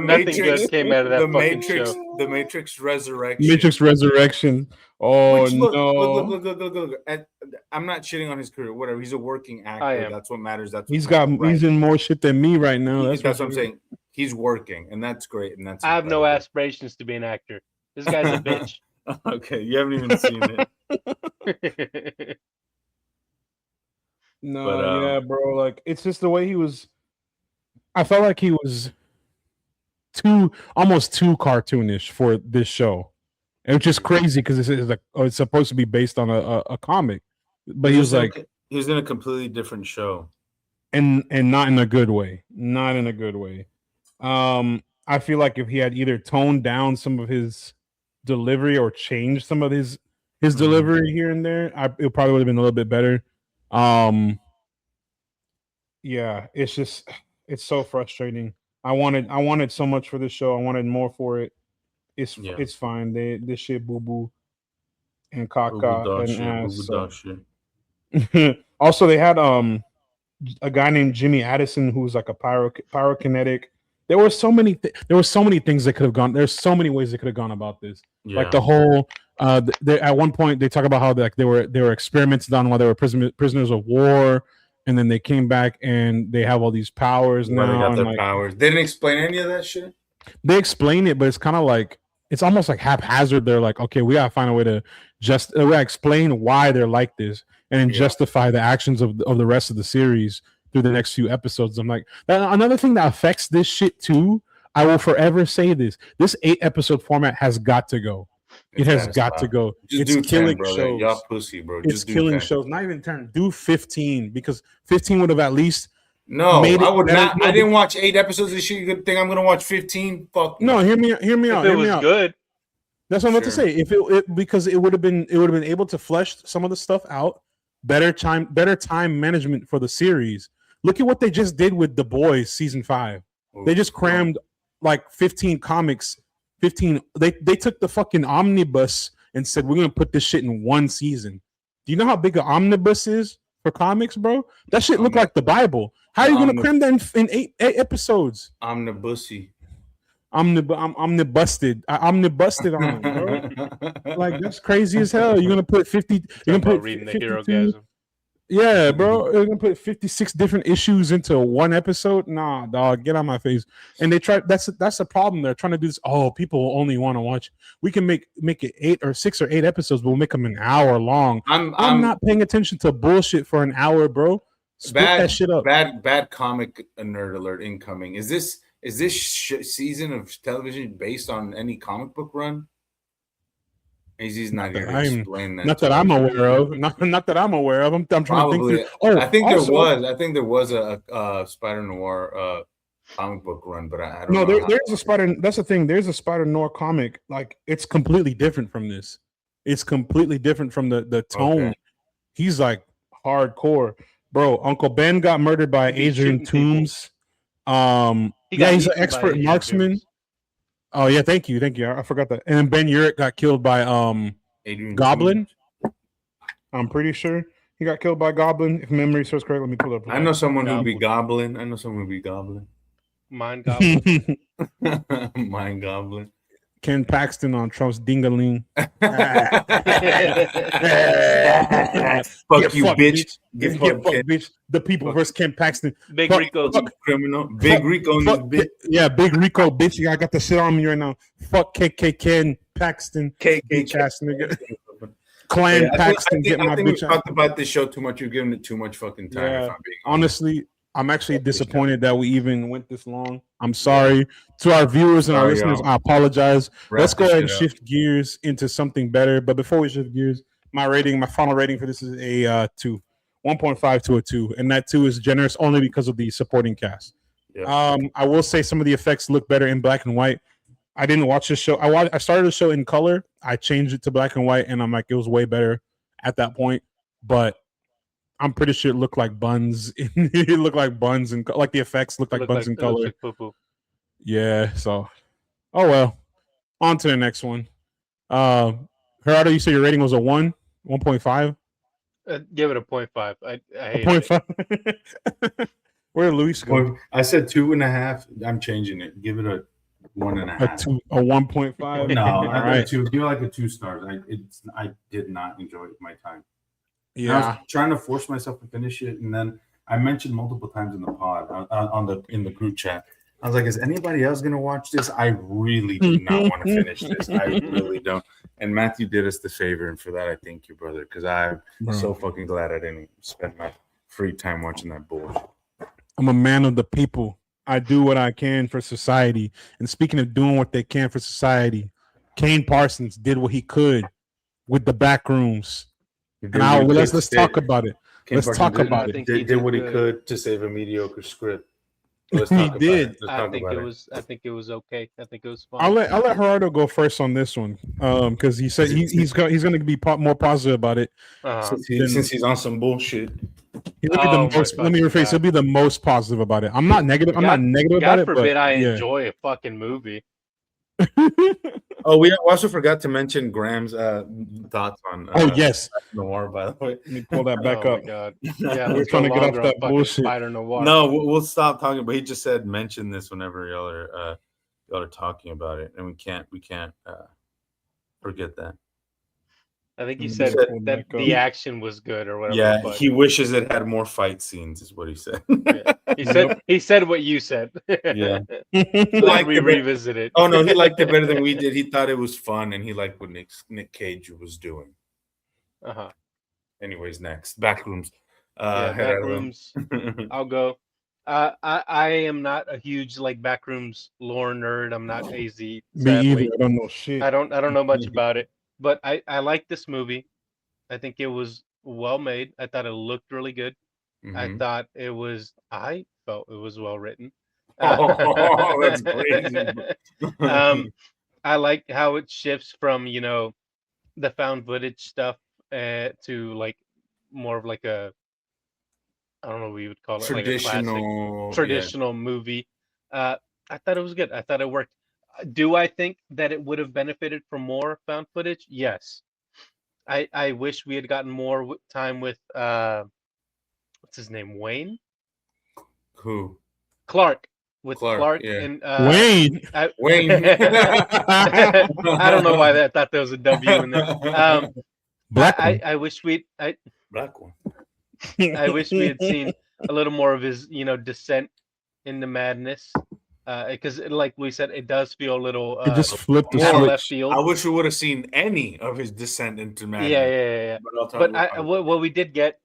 Nothing good came out of that fucking show. The Matrix Resurrection. Matrix Resurrection. Oh Which, no. Look. And I'm not shitting on his career. Whatever. He's a working actor. I am. That's what matters. That's He's right. in more shit than me right now. That's what I'm for saying. He's working, and that's great. And that's I have no incredible. aspirations to be an actor. This guy's a bitch. Okay, you haven't even seen it. No, But, yeah, bro. Like, it's just the way he was. I felt like he was almost too cartoonish for this show. It's just crazy because it's supposed to be based on a comic, but he was like, he was in a completely different show, and not in a good way. Not in a good way. I feel like if he had either toned down some of his delivery or changed some of his delivery here and there, it probably would have been a little bit better. Yeah, it's so frustrating. I wanted so much for this show. I wanted more for it. It's fine. This shit boo boo and caca and ass. Also, they had a guy named Jimmy Addison who's like a pyrokinetic. There were so many things that could have gone. There's so many ways they could have gone about this. Yeah. Like the whole at one point they talk about how they were experiments done while they were prisoners of war, and then they came back and they have all these powers now. They got their and, powers. They didn't explain any of that shit. They explain it, but it's kind of like it's almost like haphazard. They're like, okay, we gotta find a way to explain why they're like this, and then justify the actions of the rest of the series through the next few episodes. I'm like, another thing that affects this shit too I will forever say this. This 8-episode format has got to go. It It's has gotta got stop. to go. Just It's do 10, killing brother. shows. Y'all pussy, bro. It's Just do killing 10. shows. Not even 10. Do 15 because 15 would have at least No, made it I would better. not. I didn't watch 8 episodes of this shit. You could think I'm gonna watch 15? Fuck No, hear me out. If it was good, That's what I'm about to Sure. say. If it because it would have been able to flesh some of the stuff out. Better time management for the series. Look at what they just did with The Boys season 5. They just crammed like 15 comics. 15. They took the fucking omnibus and said we're gonna put this shit in one season. Do you know how big an omnibus is for comics, bro? That shit look like the Bible. How are you gonna cram that in eight episodes? Omnibussy. Omnibusted. I omnibusted on them, bro. Like that's crazy as hell. You're gonna put 50. You're gonna put reading the 52. Hero-gasm. Yeah, bro. You're gonna put 56 different issues into one episode. Nah, dog, get on my face. And they try. That's a problem. They're trying to do this. Oh, people only want to watch. We can make it 6 or 8 episodes, but we'll make them an hour long. I'm not paying attention to bullshit for an hour, bro. Split that shit up. Bad comic nerd alert incoming. Is this season of television based on any comic book run? He's not going to explain that. Not that I'm aware of. Not that I'm aware of. I'm trying Probably. to think. Oh, I think there was a Spider-Noir comic book run, but I don't know. There's a Spider. That's the thing. There's a Spider-Noir comic. Like it's completely different from this. It's completely different from the tone. Okay. He's like hardcore, bro. Uncle Ben got murdered by Adrian Toomes. He's an expert marksman. Oh yeah, thank you. I forgot that. And then Ben Urich got killed by Adrian Goblin. Toomes. I'm pretty sure he got killed by Goblin. If memory serves correct, let me pull up. I know someone who'd be Goblin. Mind Goblin. Mind Goblin. Ken Paxton on Trump's dingaling. Fuck you, bitch. Get fucked, bitch. The people versus Ken Paxton. Big Rico. Criminal. Big Rico. Bitch. Yeah, Big Rico, bitch. I got the shit on me right now. Fuck Ken Paxton. KK ass nigga. Clan Paxton. I think we talked about this show too much. You're giving it too much fucking time. Yeah. If I'm being honestly, I'm actually disappointed that we even went this long. I'm sorry to our viewers and our listeners. I apologize. Let's go ahead and shift gears into something better. But before we shift gears, my final rating for this is a 2, 1.5 to a 2, and that 2 is generous only because of the supporting cast. Yeah. I will say some of the effects look better in black and white. I didn't watch this show. I started the show in color. I changed it to black and white, and I'm like, it was way better at that point. But I'm pretty sure it looked like buns. It looked like buns and like the effects looked like buns in color. Yeah. So, oh well. On to the next one. Gerardo, you said your rating was a 1, 1.5. Give it a 0.5. I hate 0.5. Where did Luis go? I said 2.5. I'm changing it. Give it a 1.5. A 1.5. No, I right. 2. Give it like a 2 stars. I did not enjoy my time. Yeah, I was trying to force myself to finish it, and then I mentioned multiple times in the pod in the group chat. I was like, "Is anybody else gonna watch this? I really do not want to finish this. I really don't." And Matthew did us the favor, and for that, I thank you, brother, because I'm so fucking glad I didn't spend my free time watching that bullshit. I'm a man of the people. I do what I can for society. And speaking of doing what they can for society, Kane Parsons did what he could with the Backrooms. And let's talk about it. Let's talk about it. Did what he could to save a mediocre script. He did. I think it was okay. I think it was fun. I'll let Gerardo go first on this one, because he said he's going to be more positive about it. Since he's on some bullshit. Let me rephrase. He'll be the most positive about it. I'm not negative. I'm not negative about it. God forbid I enjoy a fucking movie. Oh, we also forgot to mention Graham's thoughts on. Yes, Noir. By the way, let me pull that back up. God. Yeah, we're trying to get off that bullshit. Spider-Noir. No, we'll stop talking. But he just said mention this whenever y'all are talking about it, and we can't forget that. I think he said that the action was good or whatever. Yeah, he wishes it had more fight scenes, is what he said. Yeah. He said what you said. Yeah. Like we revisit it. Oh no, he liked it better than we did. He thought it was fun, and he liked what Nick Cage was doing. Anyways, next Backrooms. Backrooms. I'll go. I am not a huge like backrooms lore nerd. I'm not AZ. Me Sadly, either. I don't know shit. I don't know much about it. But I like this movie. I think it was well made. I thought it looked really good. Mhm. I felt it was well written. Oh, that's crazy. um, I like how it shifts from the found footage stuff to like more of like a, I don't know what you would call it, like a classic Traditional, yeah. traditional movie. Uh, I thought it was good. I thought it worked. Do I think that it would have benefited from more found footage? Yes. I wish we had gotten more time with what's his name, Wayne Who? Clark, with Clark, Clark yeah. and Wayne. Wayne. I don't know why I thought there was a W in there. Black one. I wish Black one. I wish we had seen a little more of his descent into madness, because like we said, it does feel a little It just flipped the out of switch. left field. I wish we would have seen any of his descent into madness. Yeah. But I'll talk But about what we did get,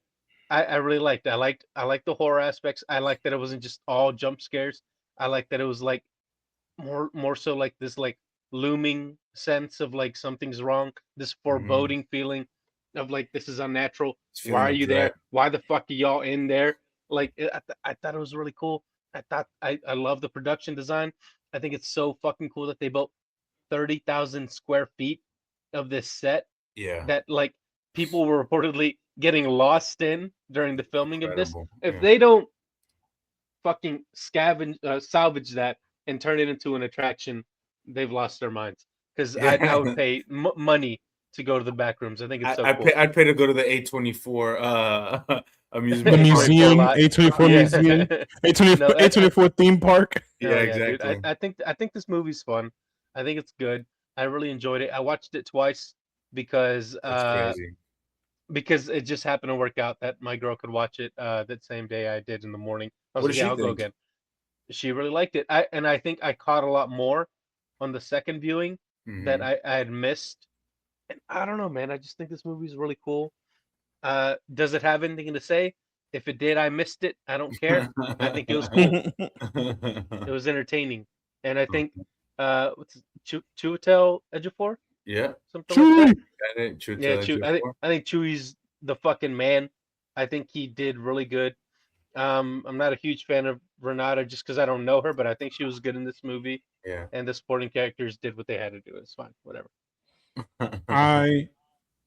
I really liked. I liked the horror aspects. I liked that it wasn't just all jump scares. I liked that it was like more so like this like looming sense of like something's wrong. This foreboding feeling of like this is unnatural. This Why feeling are of you dread. there? Why the fuck are y'all in there? Like I thought it was really cool. I love the production design. I think it's so fucking cool that they built 30,000 square feet of this set Yeah. that like people were reportedly getting lost in during the filming of this. Incredible. If Yeah. they don't fucking salvage that and turn it into an attraction, they've lost their minds. Because I would pay money to go to the back rooms. I think it's so cool. I'd pay to go to the A24 amusement The park. museum, lot. A24 Yeah. museum, A24, No, A24 theme park. Yeah, Hell yeah, dude. exactly. I think this movie's fun. I think it's good. I really enjoyed it. I watched it twice because That's crazy. because it just happened to work out that my girl could watch it that same day I did in the morning. I was What like, did yeah, she I'll go think? again. She really liked it. I think I caught a lot more on the second viewing that Mhm. I had missed. And I don't know, man. I just think this movie's really cool. Does it have anything to say? If it did, I missed it. I don't care. I think it was cool. It was entertaining, and I think what's Chiwetel Ejiofor, Yeah. something like that. Got it. True Yeah, to I think Chewie's the fucking man. I think he did really good. I'm not a huge fan of Renata just because I don't know her, but I think she was good in this movie, Yeah. and the supporting characters did what they had to do. It's fine, whatever. I,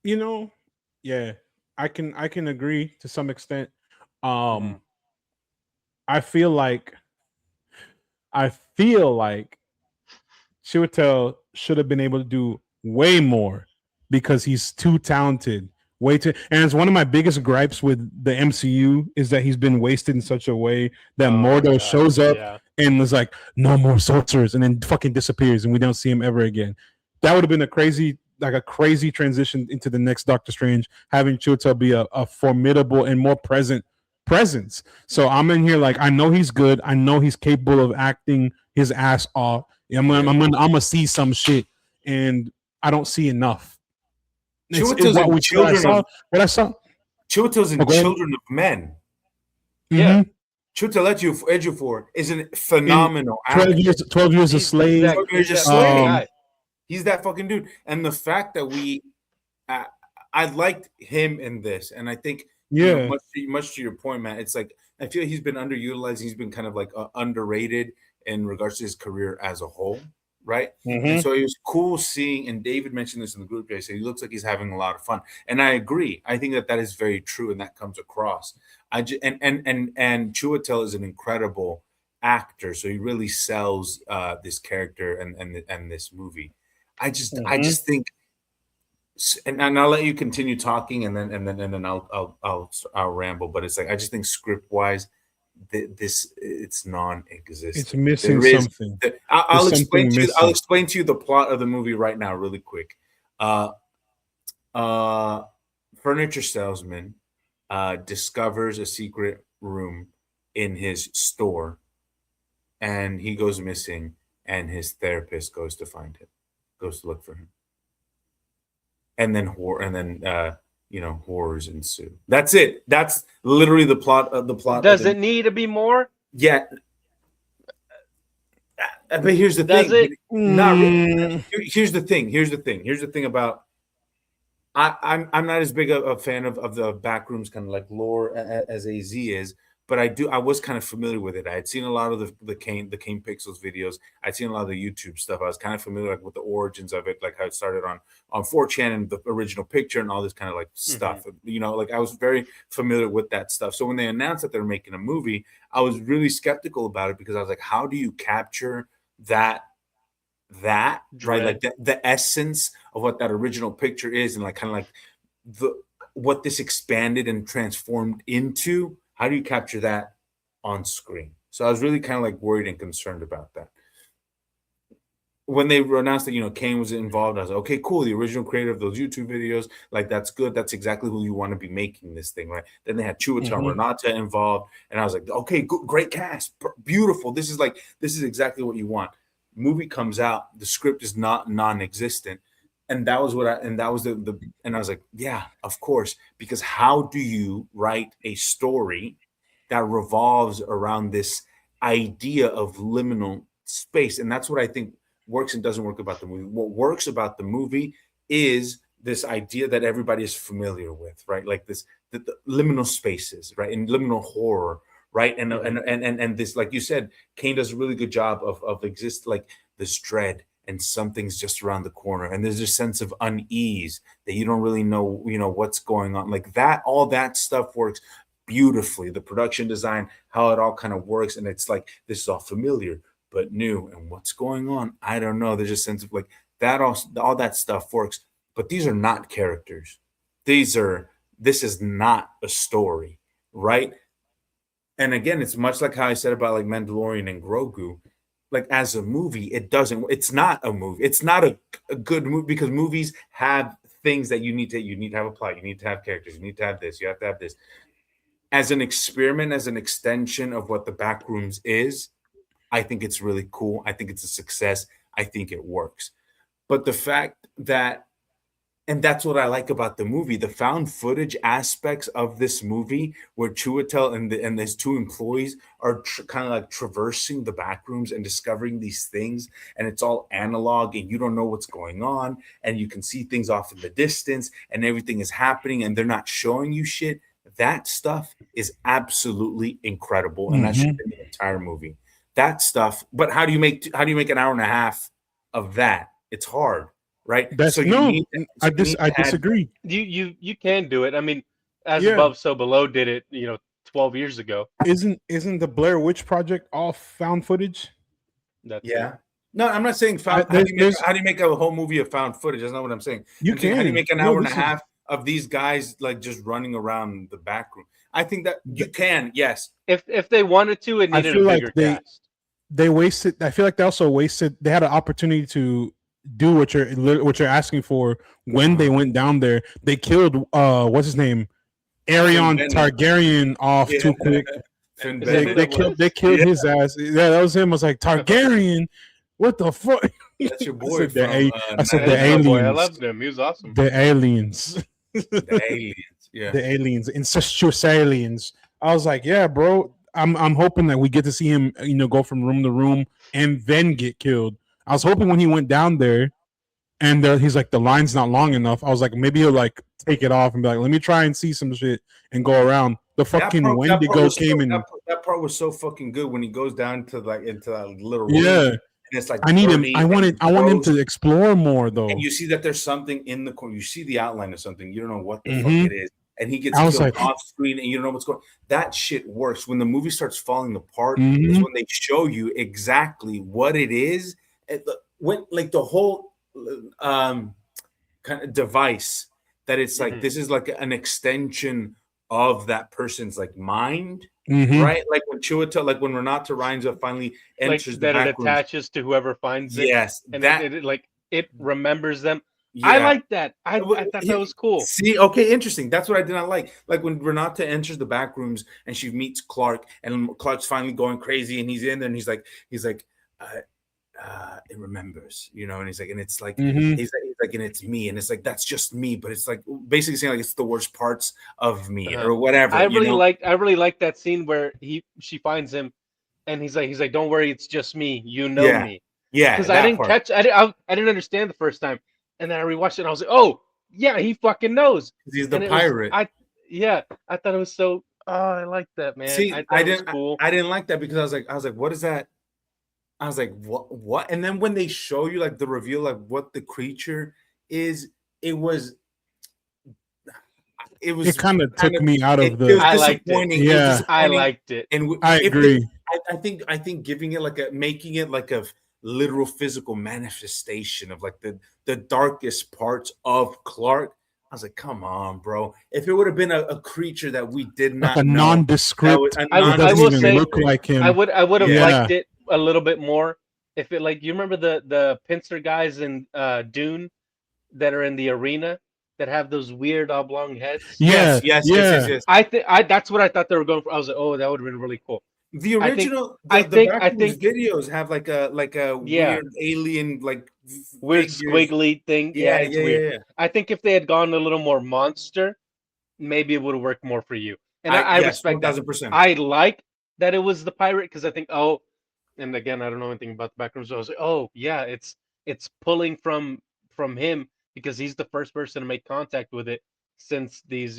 yeah, I can agree to some extent. Mhm. I feel like Chiwetel should have been able to do way more because he's too talented. Way too, and it's one of my biggest gripes with the MCU is that he's been wasted in such a way that Mordo God, shows up yeah. and was like, "No more sorcerers," and then fucking disappears, and we don't see him ever again. That would have been a crazy transition into the next Doctor Strange, having Chiwetel be a formidable and more presence. So I'm in here like I know he's good. I know he's capable of acting his ass off. I'm gonna see some shit, and I don't see enough. Chiwetel's in What I saw. Chiwetel's in Okay. Children of Men. Yeah. Mhm. Chiwetel Ejiofor is a phenomenal actor. 12 years a slave. He's 12 years a that slave. guy. He's that fucking dude. And the fact that I liked him in this, and I think Yeah. much to your point, Matt. It's like I feel he's been underutilized. He's been kind of like underrated in regards to his career as a whole, right? And so it was cool seeing. And David mentioned this in the group. He said he looks like he's having a lot of fun, and I agree. I think that is very true, and that comes across. And Chiwetel is an incredible actor, so he really sells this character and this movie. I just think. And I'll let you continue talking, and then I'll ramble. But it's like I just think script wise, it's non-existent. It's missing something. I'll There's explain something to you. I'll missing. explain to you the plot of the movie right now, really quick. Furniture salesman discovers a secret room in his store, and he goes missing. And his therapist goes to find him, goes to look for him. And then horrors ensue. That's it. That's literally the plot of the plot. Does it need to be more? Yeah, but here's the Does thing. it? Not really. Mm, Here's the thing. Here's the thing about I'm not as big a fan of the backrooms kind of like lore as AZ is, but I was kind of familiar with it. I had seen a lot of the Kane Pixels videos. I'd seen a lot of the YouTube stuff. I was kind of familiar like with the origins of it, like how it started on 4chan and the original picture and all this kind of like stuff. You know, like I was very familiar with that stuff. So when they announced that they're making a movie, I was really skeptical about it because I was like, how do you capture that right, like Dread. the essence of what that original picture is, and like kind of like the what this expanded and transformed into, how do you capture that on screen? So I was really kind of like worried and concerned about that when they announced that, you know, Kane was involved. I was like, okay, cool, the original creator of those YouTube videos, like that's good, that's exactly who you want to be making this thing, right? Then they had Chiwetel mhm. Renata involved, and I was like, okay, good, great cast, beautiful, this is exactly what you want. Movie comes out, the script is not non-existent, and that was what that was the and I was like, yeah, of course, because how do you write a story that revolves around this idea of liminal space? And that's what I think works and doesn't work about the movie. What works about the movie is this idea that everybody is familiar with, right? Like this, the liminal spaces, right? And liminal horror, right? And this, like you said, Kane does a really good job of exist like this dread, and something's just around the corner, and there's a sense of unease that you don't really know, you know, what's going on. Like that, all that stuff works beautifully. The production design, how it all kind of works, and it's like this is all familiar but new, and what's going on, I don't know. There's a sense of like that, all that stuff works, but these are not characters. This is not a story, right? And again, it's much like how I said about like Mandalorian and Grogu. Like as a movie, it's not a movie. It's not a good movie, because movies have things that you need to have a plot, you need to have characters, you need to have this, you have to have this. As an experiment, as an extension of what the Backrooms is, I think it's really cool. I think it's a success. I think it works. But the fact that, and that's what I like about the movie, the found footage aspects of this movie, where Chiwetel and his two employees are kind of like traversing the back rooms and discovering these things, and it's all analog, and you don't know what's going on, and you can see things off in the distance, and everything is happening, and they're not showing you shit. That stuff is absolutely incredible, and that should be the entire movie. That stuff, but how do you make an hour and a half of that? It's hard, right? That's So you no. need to, I disagree. You can do it. I mean, as Yeah. above, so below did it, 12 years ago. Isn't the Blair Witch Project all found footage? That's yeah. No, I'm not saying found. How do you make a whole movie of found footage? That's not what I'm saying. You Saying, how do you can. make an No, hour and a this is- half of these guys like just running around the back room? I think that you can. Yes. If they wanted to, it I needed a feel like bigger they- cast. They wasted. I feel like they also wasted. They had an opportunity to do what you're asking for when they went down there. They killed what's his name, Aeron Finn Bennett. Targaryen off Yeah. too quick. Finn Is that who Bennett. They killed Yeah. his ass. Yeah, that was him. I was like, Targaryen. What the fuck? That's your I boy said the from. I said Night the of That's my boy. I aliens. loved him. He was awesome. The aliens. the aliens. Yeah. The aliens, incestuous aliens. I was like, yeah, bro. I'm hoping that we get to see him, go from room to room and then get killed. I was hoping when he went down there, and he's like, the line's not long enough. I was like, maybe he'll like take it off and be like, let me try and see some shit and go around. The fucking Wendigo came in. That part was so fucking good when he goes down to like into that little room. Yeah, And it's like I need him. dirty I and want him gross. to explore more though. And you see that there's something in the corner. You see the outline of something. You don't know what the fuck Mhm. it is. And he gets I was killed like- off screen, and you don't know what's going on. That shit works. When the movie starts falling apart, Mhm. is when they show you exactly what it is. And when like the whole kind of device that it's like, Mhm. this is like an extension of that person's like mind, Mhm. right? Like when Chiwetel, like when Renata Reinza finally Like enters the that, it back room. attaches to whoever finds it. Yes, And that it remembers them. yeah. I like that. I thought that was cool. See, okay, interesting. That's what I did not like. Like when Renata enters the back rooms and she meets Clark, and Clark's finally going crazy, and he's in there, and he's like, it remembers, and he's like, and it's like, Mhm. he's like, and it's me, and it's like that's just me, but it's like basically saying like it's the worst parts of me or whatever. I really liked that scene where she finds him, and he's like, don't worry, it's just me. You know Yeah. me. Yeah, Because I that didn't part. catch, I didn't understand the first time, and then I rewatched it, and I was like, oh yeah, he fucking knows. He's the And it was, pirate. I thought it was so. Oh, I like that, man. I See, thought it was cool. I didn't like that because I was like, what is that? I was like, what? And then when they show you like the reveal, like what the creature is, it was It kind of took kind of me out it, of it was the. I liked it. disappointing. It was Yeah. I disappointing. liked it. And I if agree. I think giving it like making it like a literal physical manifestation of like the darkest parts of Clark. I was like, come on, bro. If it would have been a creature that we did Like not a know, nondescript. a It I doesn't will even say- look like him. I would have Yeah. liked it a little bit more if it, like, you remember the pincer guys in Dune that are in the arena that have those weird oblong heads. Yeah, yes. I that's what I thought they were going for. I was like, oh, that would have been really cool. The I think- original, I the think- Backrooms videos have like a Yeah. weird alien like Weird figures. squiggly thing. Yeah, it's weird. Yeah. I think if they had gone a little more monster, maybe it would have worked more for you. And I yes, respect that. 1000%. I like that it was the pirate because I think, oh, and again, I don't know anything about the Backrooms. So I was like, oh yeah, it's pulling from him because he's the first person to make contact with it since these,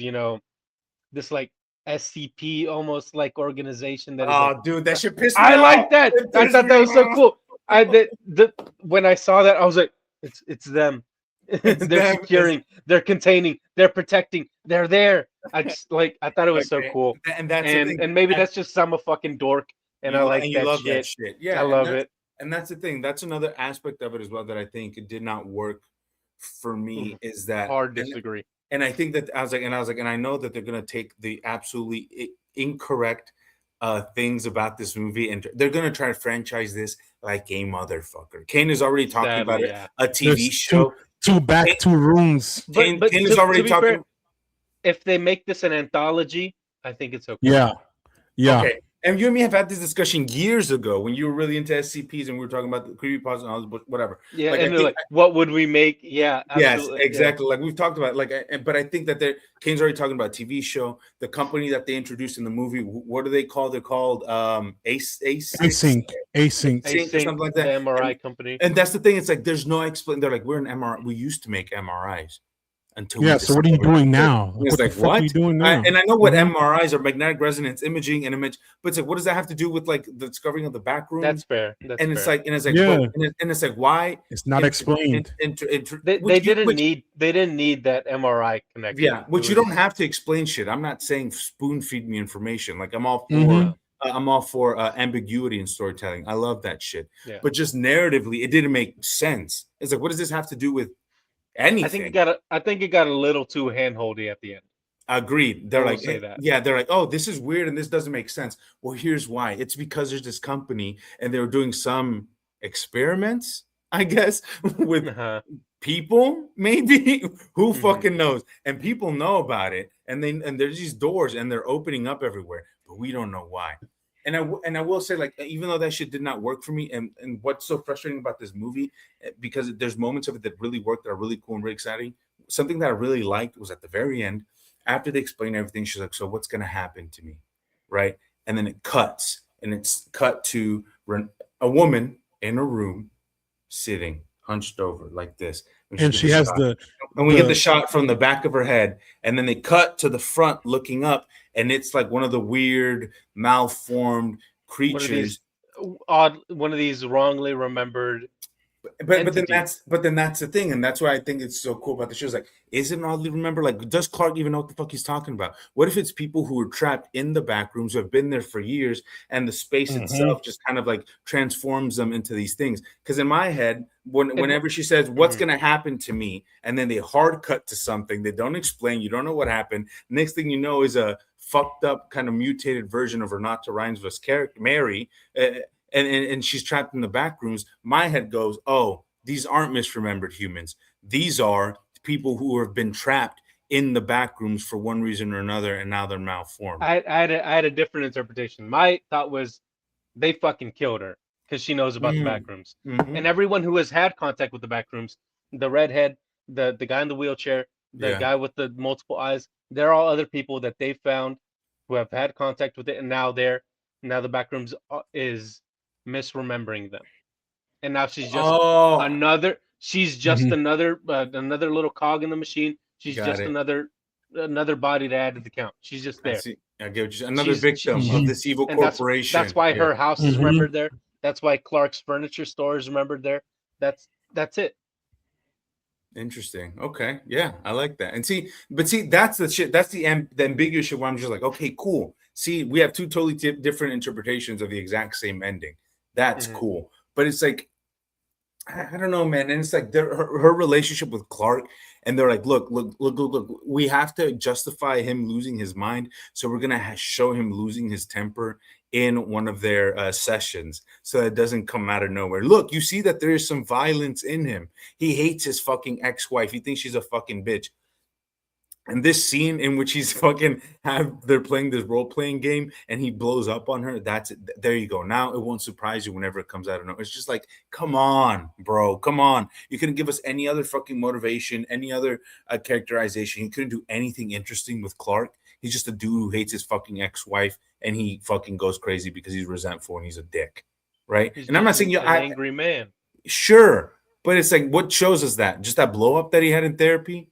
this like SCP almost like organization that is like, Oh, dude, that shit pissed me I off. like that. It I pissed thought that me was so off. cool. When I saw that, I was like, it's them. They're them. securing, they're containing, they're protecting, they're there. I thought it was so Okay. cool. And that's the thing. And maybe that's just I'm a fucking dork and I like and you that love shit. that shit. Yeah, I love it. And that's the thing. That's another aspect of it as well that I think it did not work for me. Is that Hard and- disagree. And I think that I was like, and I know that they're gonna take the absolutely incorrect things about this movie, and they're gonna try to franchise this like a motherfucker. Kane is already talking about Sadly, it. yeah. A TV There's show. two rooms. Kane But is already to be talking. fair, if they make this an anthology, I think it's okay. Yeah. Okay. And you and me have had this discussion years ago when you were really into SCPs and we were talking about the creepypasta and all this, whatever. Yeah, Like, I and they're think- like, what would we make? Yeah, absolutely. Yes, exactly. Like we've talked about, but I think that Kane's already talking about a TV show. The company that they introduced in the movie, what do they call? They're called Async. or something like The that. MRI company. And that's the thing. It's like there's no explain. They're like, we're an MRI. We used to make MRIs until we Yeah. So what are you discovered- doing now? It's What the like, fuck are you what? doing now? And I know what Mhm. MRIs are, magnetic resonance imaging and image, but it's like, what does that have to do with like the discovering of the back room? That's fair. That's and it's fair. like, Yeah. and it's like, why? It's not explained. They didn't need that MRI connection. Yeah, which It you was- don't have to explain shit. I'm not saying spoon feed me information. Like I'm all for Mhm. ambiguity in storytelling. I love that shit. Yeah. But just narratively, it didn't make sense. It's like, what does this have to do with anything? I think it got a little too handholdy at the end. Agreed. They're I will like, say that. yeah, they're like, oh, this is weird and this doesn't make sense. Well, here's why. It's because there's this company and they were doing some experiments, I guess, with Uh-huh. people, maybe. Who Mhm. fucking knows? And people know about it, and there's these doors and they're opening up everywhere, but we don't know why. And I will say, like, even though that shit did not work for me, and what's so frustrating about this movie, because there's moments of it that really worked, that are really cool and really exciting. Something that I really liked was at the very end, after they explain everything, she's like, so what's gonna happen to me? Right? And then it cuts, and it's cut to a woman in a room sitting hunched over like this. And she has and we get the- the shot from the back of her head, and then they cut to the front looking up, and it's like one of the weird malformed creatures. One of these wrongly remembered. But then that's the thing, and that's why I think it's so cool about the show. Is like, isn't oddly remember? Like, does Clark even know what the fuck he's talking about? What if it's people who are trapped in the back rooms who have been there for years, and the space itself just kind of like transforms them into these things? Because in my head, whenever she says, "What's going to happen to me?" and then they hard cut to something, they don't explain. You don't know what happened. Next thing you know is a fucked up kind of mutated version of Renata Reinsvost's character, Mary. And she's trapped in the back rooms. My head goes, oh, these aren't misremembered humans. These are people who have been trapped in the back rooms for one reason or another, and now they're malformed. I had a different interpretation. My thought was they fucking killed her because she knows about the back rooms. Mhm. And everyone who has had contact with the back rooms, the redhead, the guy in the wheelchair, the guy with the multiple eyes, they're all other people that they found who have had contact with it, and now Now the Backrooms is misremembering them, and now she's just Oh, another. She's just another little cog in the machine. She's got just it. another body to add to the count. She's just I there. see. I get what you're another She's victim she, of she, this evil and corporation. that's why Yeah. her house is remembered there. That's why Clark's furniture store is remembered there. That's it. Interesting. Okay. Yeah, I like that. And see, that's the shit. That's the ambiguous shit where I'm just like, okay, cool. See, we have two totally different interpretations of the exact same ending. That's cool. But it's like, I don't know, man. And it's like her relationship with Clark, and they're like, look, we have to justify him losing his mind, so we're gonna show him losing his temper in one of their sessions, so that it doesn't come out of nowhere. Look, you see that there is some violence in him. He hates his fucking ex-wife. He thinks she's a fucking bitch. And this scene in which he's they're playing this role-playing game and he blows up on her, that's it. There you go. Now it won't surprise you whenever it comes out of nowhere. It's just like, come on, bro. Come on. You couldn't give us any other fucking motivation, any other characterization. You couldn't do anything interesting with Clark. He's just a dude who hates his fucking ex-wife and he fucking goes crazy because he's resentful and he's a dick. Right? And I'm not saying an angry man. Sure. But it's like, what shows us that? Just that blow up that he had in therapy?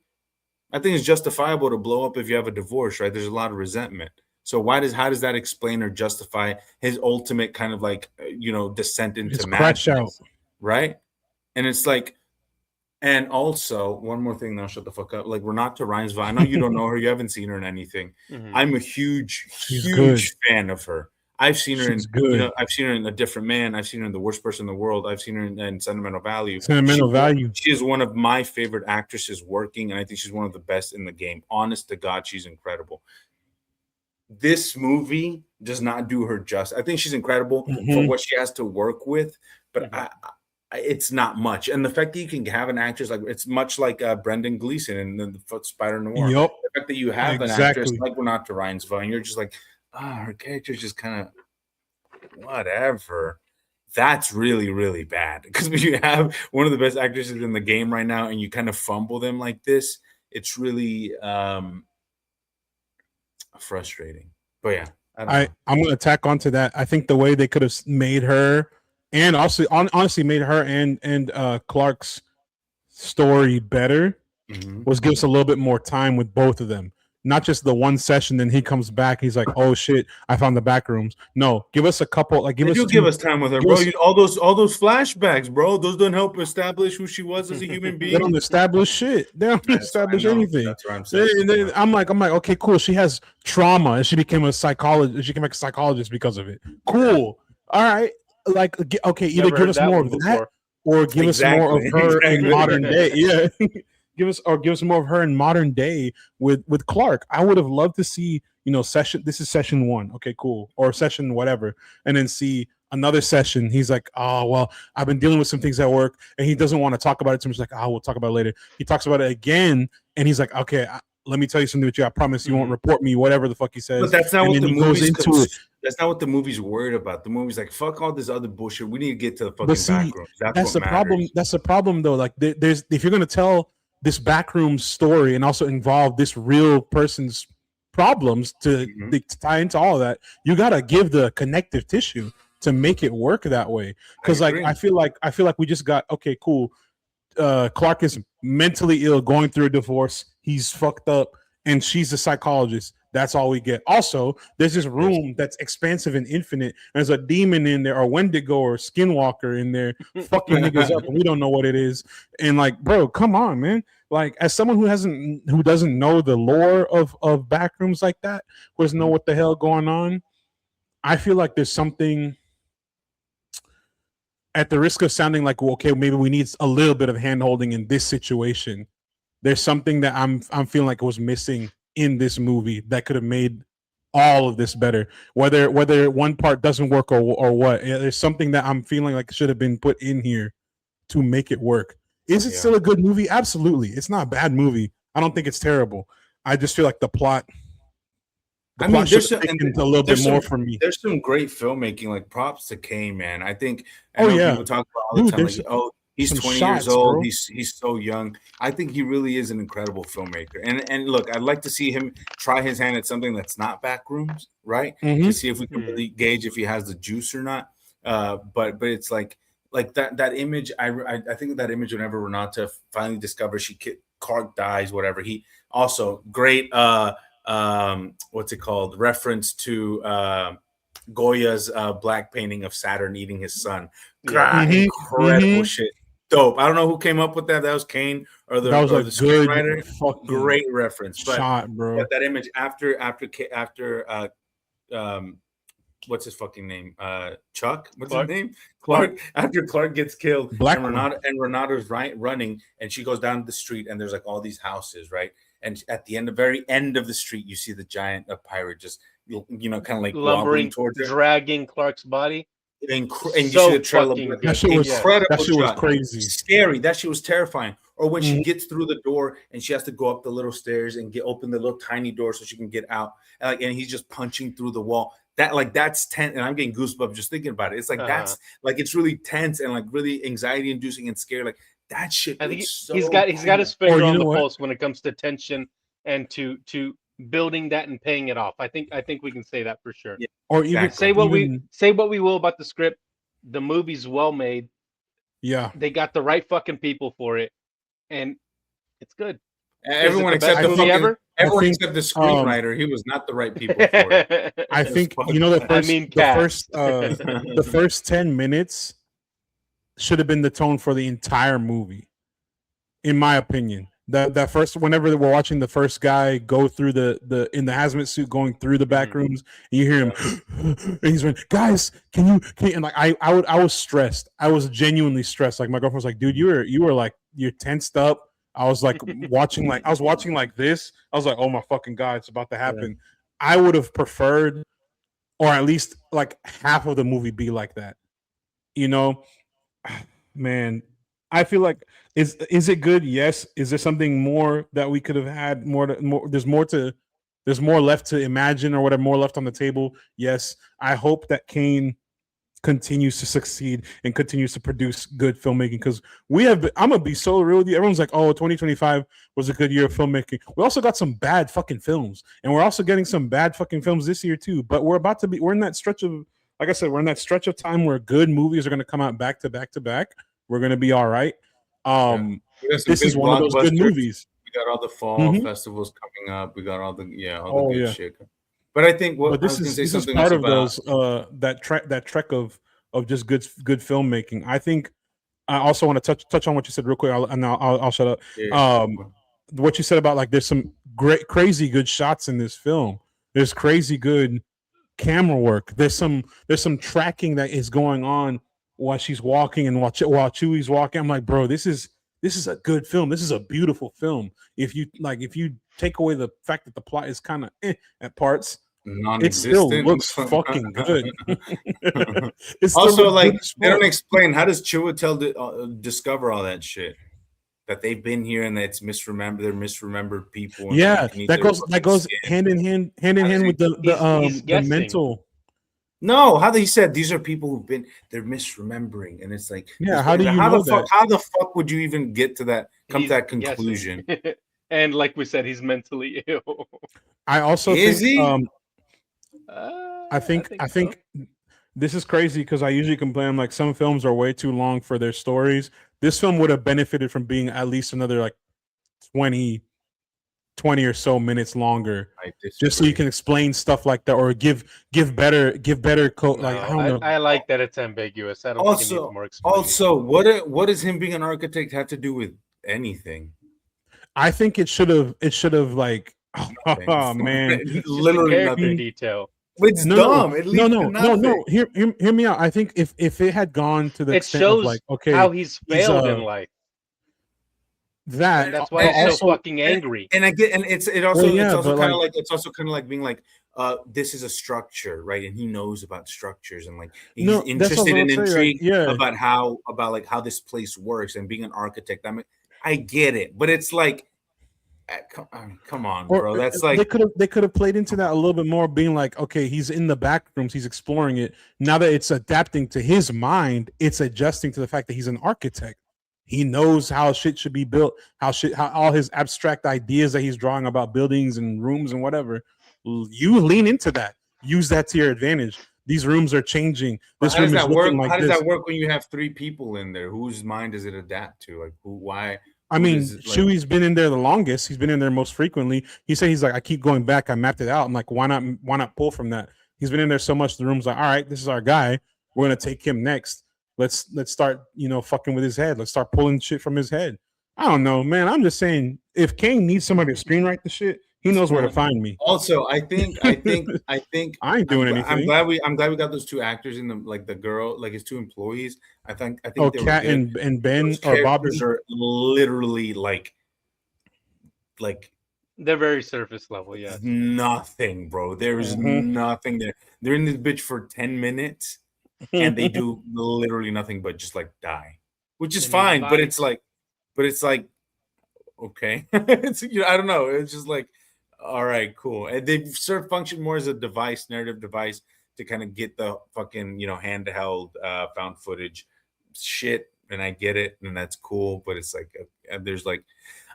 I think it's justifiable to blow up if you have a divorce, right? There's a lot of resentment. So how does that explain or justify his ultimate kind of like, descent into madness, right? And it's like, and also one more thing, now shut the fuck up. Like Renata Reinsva, I know you don't know her, you haven't seen her in anything. I'm a huge fan of her. I've seen her I've seen her in A Different Man. I've seen her in The Worst Person in the World. I've seen her in Sentimental Value. She is one of my favorite actresses working, and I think she's one of the best in the game. Honest to God, she's incredible. This movie does not do her justice. I think she's incredible for what she has to work with, but it's not much. And the fact that you can have an actress like it's much like Brendan Gleeson in the Spider-Noir. Yep. The fact that you have an actress like Renata Reinsva, and you're just like, her character's just kind of whatever. That's really, really bad. Because when you have one of the best actresses in the game right now and you kind of fumble them like this, it's really frustrating. But yeah, I'm going to tack onto that. I think the way they could have made her and also honestly made her and Clark's story better was give us a little bit more time with both of them. Not just the one session, then he comes back. He's like, "Oh shit, I found the back rooms." No, give us a couple. Like, give us time with her, bro. All those flashbacks, bro. Those don't help establish who she was as a human being. They don't establish shit. They don't establish anything. That's what I'm saying. And then I'm like, okay, cool. She has trauma, and she became a psychologist. She became a psychologist because of it. Cool. All right. Like, okay, either give us more of that, or give us more of her in modern day. Yeah. Give us more of her in modern day with Clark. I would have loved to see, this is session 1. Okay, cool. Or session whatever. And then see another session. He's like, oh, well, I've been dealing with some things at work. And he doesn't want to talk about it too much. Like, we'll talk about it later. He talks about it again. And he's like, okay, let me tell you something with you. I promise you won't report me, whatever the fuck he says. But that's not what the movie's into it. That's not what the movie's worried about. The movie's like, fuck all this other bullshit. We need to get to the fucking back room. That's the problem. That's the problem, though. Like, there's if you're gonna tell this backroom story and also involve this real person's problems to tie into all of that, you gotta give the connective tissue to make it work that way. Because I feel like we just got, okay, cool. Clark is mentally ill, going through a divorce. He's fucked up, and she's a psychologist. That's all we get. Also, there's this room that's expansive and infinite. There's a demon in there, or Wendigo, or Skinwalker in there, fucking niggas up, and we don't know what it is. And like, bro, come on, man. Like, as someone who doesn't know the lore of backrooms like that, who doesn't know what the hell going on, I feel like there's something. At the risk of sounding like, well, okay, maybe we need a little bit of hand-holding in this situation, there's something that I'm feeling like it was missing in this movie that could have made all of this better. Whether one part doesn't work or what, there's something that I'm feeling like should have been put in here to make it work. Is it still a good movie? Absolutely. It's not a bad movie. I don't think it's terrible. I just feel like the plot. There's a little bit more for me. There's some great filmmaking. Like, props to Kane, man. I think. People talk about all the time. He's some 20 years shots, old. bro. He's so young. I think he really is an incredible filmmaker. And look, I'd like to see him try his hand at something that's not Backrooms, right? Mhm. To see if we can really gauge if he has the juice or not. But it's like that image. I think of that image whenever Renata finally discovers Clark dies, whatever. He also great what's it called? Reference to Goya's black painting of Saturn eating his son. God, Mhm, incredible mhm. shit. Dope. I don't know who came up with that. That was Kane or That was a the good screenwriter. fucking Great reference. shot, bro. But that image after what's his fucking name? Chuck. What's Clark? his name? Clark. After Clark gets killed, Black and one. Renata's running, and she goes down the street, and there's like all these houses, right? And at the very end of the street, you see the giant pirate just kind of like wobbling Lumbering, towards her. dragging Clark's body. And you So see the trail of fucking blood. good. That shit was Incredible that shit was shot. crazy. Scary. That shit was terrifying. Or when she Mhm. gets through the door and she has to go up the little stairs and open the little tiny door so she can get out. And he's just punching through the wall. That's tense, and I'm getting goosebumps just thinking about it. It's like that's like it's really tense and like really anxiety inducing and scary. Like that shit. I think was so he's got his cool. finger you on know the what? pulse when it comes to tension and to building that and paying it off. I think we can say that for sure. Yeah, Or even exactly. Say what we will about the script, the movie's well made. yeah. They got the right fucking people for it, and it's good. Everyone Is it the except best the movie fucking, ever? everyone I think, except the screenwriter. He was not the right people for it. I think you know the first cast. the first 10 minutes should have been the tone for the entire movie, in my opinion. That first, whenever we're watching the first guy go through the in the hazmat suit going through the back rooms, and you hear him, and he's going, guys, can you and like I was stressed. I was genuinely stressed. Like my girlfriend was like, dude, you were like you're tensed up. I was like watching like this. I was like, oh my fucking god, it's about to happen. I would have preferred, or at least like half of the movie be like that. You know, man, I feel like is it good? Yes. Is there something more that we could have had? There's more left to imagine, or whatever, more left on the table. Yes. I hope that Kane continues to succeed and continues to produce good filmmaking, because I'm gonna be so real with you. Everyone's like, oh, 2025 was a good year of filmmaking. We also got some bad fucking films, and we're also getting some bad fucking films this year too. But we're in that stretch of, like I said, we're in that stretch of time where good movies are going to come out back to back to back. We're going to be all right. This is one of those good movies. We got all the fall festivals coming up. We got all the good shit. But I think this is part of those that trek of just good filmmaking. I think I also want to touch on what you said real quick, I'll shut up. Yeah. What you said about like there's some crazy good shots in this film. There's crazy good camera work. There's some tracking that is going on while she's walking and while Chewie's walking. I'm like, bro, this is a good film. This is a beautiful film. If you take away the fact that the plot is kind of at parts, it still looks fucking good. Also, like they don't explain, how does Chiwetel discover all that shit? That they've been here and that they're misremembered people. Yeah, that goes hand in hand with the mental. No, how he said these are people they're misremembering, and it's like, yeah, how do you know that? How the fuck would you even get to that? Come to that conclusion? And like we said, he's mentally ill. I also think he? I think this is crazy, because I usually complain like some films are way too long for their stories. This film would have benefited from being at least another like 20 or so minutes longer, just so you can explain stuff like that, or give better I like that it's ambiguous. I don't think it needs more explanation. Also, what does him being an architect have to do with anything? I think it should have like oh man, literally nothing. Detail. It's dumb. It leads to nothing. No. Hear me out. I think if it had gone to the extent shows of like, okay, how he's failed in life. That's why he's so fucking angry. And I get, and it's also kind of like being like, this is a structure, right? And he knows about structures, and like he's interested in intrigue about how this place works, and being an architect. I mean, I get it, but it's like, come on, bro. That's like they could have played into that a little bit more, being like, okay, he's in the back rooms, he's exploring it. Now that it's adapting to his mind, it's adjusting to the fact that he's an architect. He knows how shit should be built, how all his abstract ideas that he's drawing about buildings and rooms and whatever. You lean into that. Use that to your advantage. These rooms are changing. This how does room is that work? looking like How does this. that work when you have 3 people in there? Whose mind does it adapt to? Like who? Why? I mean, Chewie's been in there the longest. He's been in there most frequently. He said he's like, I keep going back. I mapped it out. I'm like, why not pull from that? He's been in there so much. The room's like, all right, this is our guy. We're gonna take him next. Let's start, fucking with his head. Let's start pulling shit from his head. I don't know, man. I'm just saying, if Kane needs somebody to screenwrite the shit, he knows where to find me. Also, I think I ain't doing anything. I'm glad we got those 2 actors in the girl, like his 2 employees. I think. Oh, Kat and Ben those or Bobby are literally like they're very surface level. Yeah, nothing, bro. There is nothing there. They're in this bitch for 10 minutes, and they do literally nothing but just like die, which is fine. But it's like, okay, it's I don't know. It's just like, all right, cool. And they sort of function more as a narrative device to kind of get the fucking handheld found footage shit, and I get it, and that's cool. But it's like there's like,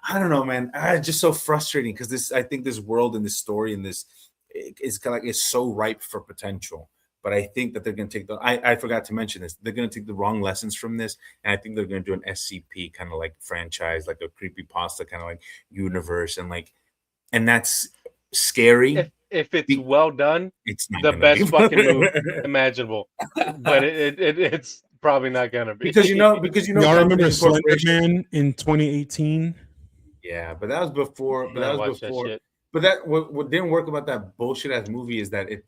I don't know, man. It's just so frustrating because I think this world and this story and this is kind of like it's so ripe for potential. But I think that they're going to take I forgot to mention this. They're going to take the wrong lessons from this. And I think they're going to do an SCP kind of like franchise, like a creepypasta kind of like universe. And that's scary. If it's well done, it's not the best fucking movie imaginable. But it's probably not going to be. Because y'all remember Slender Man in 2018? Yeah, but that was before. But that was before. But that what didn't work about that bullshit ass movie is that it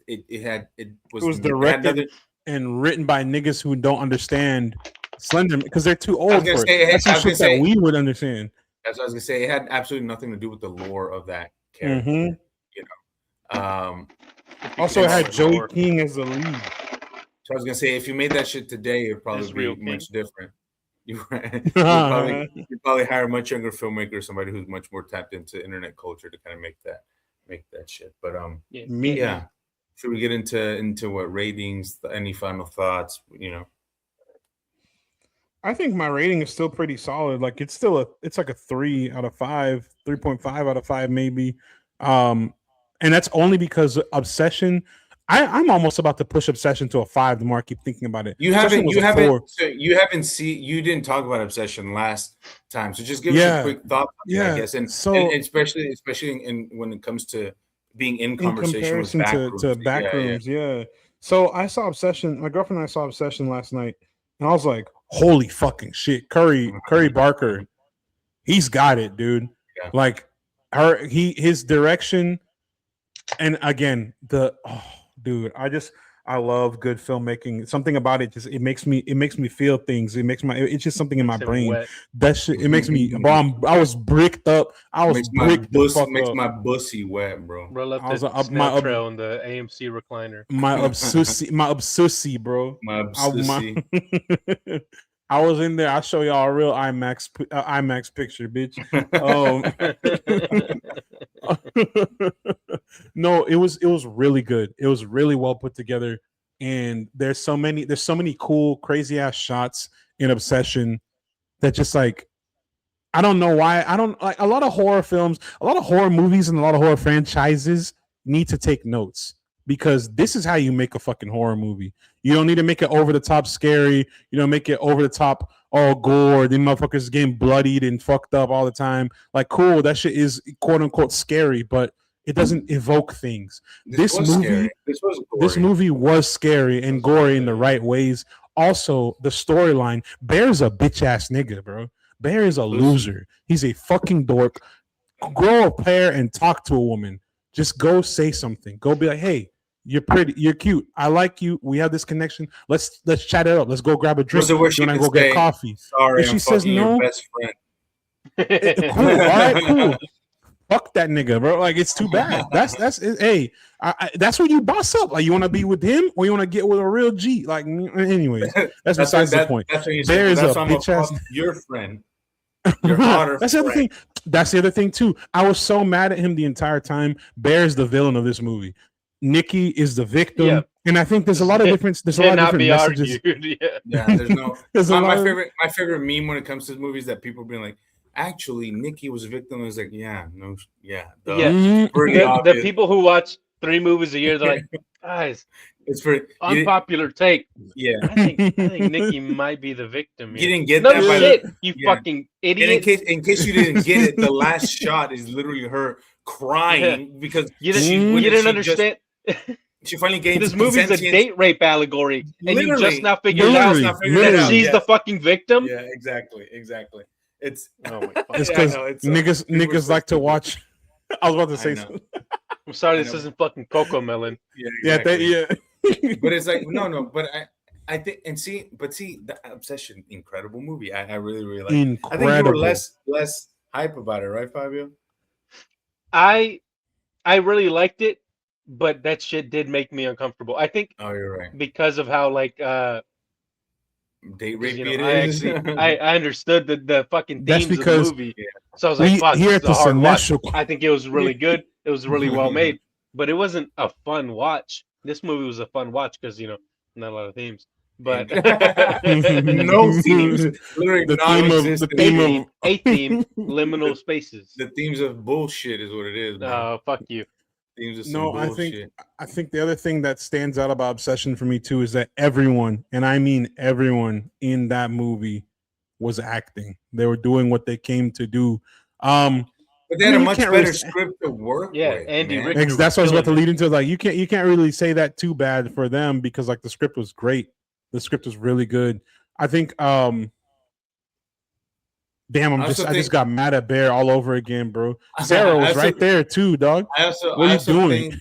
was directed and written by niggas who don't understand Slenderman because they're too old for it. That's some shit that we would understand. That's what I was gonna say. It had absolutely nothing to do with the lore of that character. Also, it had Joey King as the lead. So I was gonna say, if you made that shit today, it'd probably be much different. You'd probably hire a much younger filmmaker, somebody who's much more tapped into internet culture to kind of make that shit. But yeah. Should we get into what ratings? Any final thoughts? I think my rating is still pretty solid. Like it's like a 3 out of 5, 3.5 out of 5 maybe. And that's only because Obsession. I'm almost about to push Obsession to a 5 the more I keep thinking about it. You didn't talk about Obsession last time. So just give us a quick thought, I guess. And especially when it comes to being in conversation with Backrooms. Yeah. So I saw Obsession. My girlfriend and I saw Obsession last night, and I was like, holy fucking shit. Curry Barker, he's got it, dude. Yeah. Like his direction, and again, dude, I love good filmmaking. Something about it it makes me feel things. It's just something in my brain. Wet. That shit, it makes me. Bro, I was bricked up. Makes my bussy wet, bro. Roll up the Cinestro and the AMC recliner. My obsessi, bro. My obsessi. I was in there. I'll show y'all a real IMAX picture, bitch. No, it was really good. It was really well put together, and there's so many cool, crazy ass shots in Obsession that just like I don't know why I don't like a lot of horror films, a lot of horror movies, and a lot of horror franchises need to take notes. Because this is how you make a fucking horror movie. You don't need to make it over the top scary. You don't make it over the top all gore. The motherfuckers getting bloodied and fucked up all the time. Like, cool, that shit is quote unquote scary, but it doesn't evoke things. This movie was scary and gory in the right ways. Also, the storyline. Bear's a bitch ass nigga, bro. Bear is a loser. He's a fucking dork. Grow a pair and talk to a woman. Just go say something. Go be like, hey, you're pretty, you're cute. I like you. We have this connection. Let's chat it up. Let's go grab a drink. Then I go get coffee. Sorry, if she says no, your best friend. Cool. All right, cool. Fuck that nigga, bro. Like it's too bad. That's hey, that's where you boss up. Like you want to be with him or you want to get with a real G. Like, anyways, that's besides the point. There's a bitch ass your friend. That's the other thing. That's the other thing too. I was so mad at him the entire time. Bear's the villain of this movie. Nikki is the victim. Yeah. And I think there's a lot of different Cannot be messages. argued. Yeah. Yeah, there's no. There's a my lot of- my favorite meme when it comes to movies that people being like, actually, Nikki was a victim. It's like, yeah, no, yeah, duh. Yeah. Mhm. Pretty The obvious. people who watch 3 movies a year, they're like, guys, It's pretty. unpopular take. Yeah, I think Nikki might be the victim. you Here. didn't get No that. shit, you yeah. fucking And idiot. in case you didn't get it, the last shot is literally her crying because You she didn't she understand. she finally gained This movie's a consentience. date rape allegory, and you Literally. just now figured out Literally. that she's Yes. the fucking victim. Yeah, exactly. It's Oh my fuck. It's Yeah, I because know, it's, niggas like to watch. I was about to I say know. something. I'm sorry, I this know. isn't fucking Coco Melon. yeah, exactly. Yeah. But it's like no, but I think the Obsession, incredible movie. I really really like. I think you were Incredible. less hype about it, right, Fabio? I really liked it, but that shit did make me uncomfortable. I think Oh, you're right. because of how like Date 'cause, rape you know, it I is. actually I understood the fucking That's themes because of the movie. So I was like, We fuck, here this at is the a hard watch. Cinestro. I think it was really good. It was really well made, but it wasn't a fun watch. This movie was a fun watch because not a lot of themes. But No themes. Literally The theme of non-existent. the theme of a theme, liminal spaces. The themes of bullshit is what it is, man. Oh, fuck you. Themes of some No, bullshit. I think the other thing that stands out about Obsession for me too is that everyone, and I mean everyone in that movie, was acting. They were doing what they came to do. But they had I mean, a you much can't better really- script to work Yeah, with. Andy man. Richter. That's what I was about to killing lead into. Like you can't really say that too bad for them because like the script was great. The script was really good. I think damn, I also just think- got mad at Bear all over again, bro. Sarah I was also- right there too, dog. I also, What are I you also doing?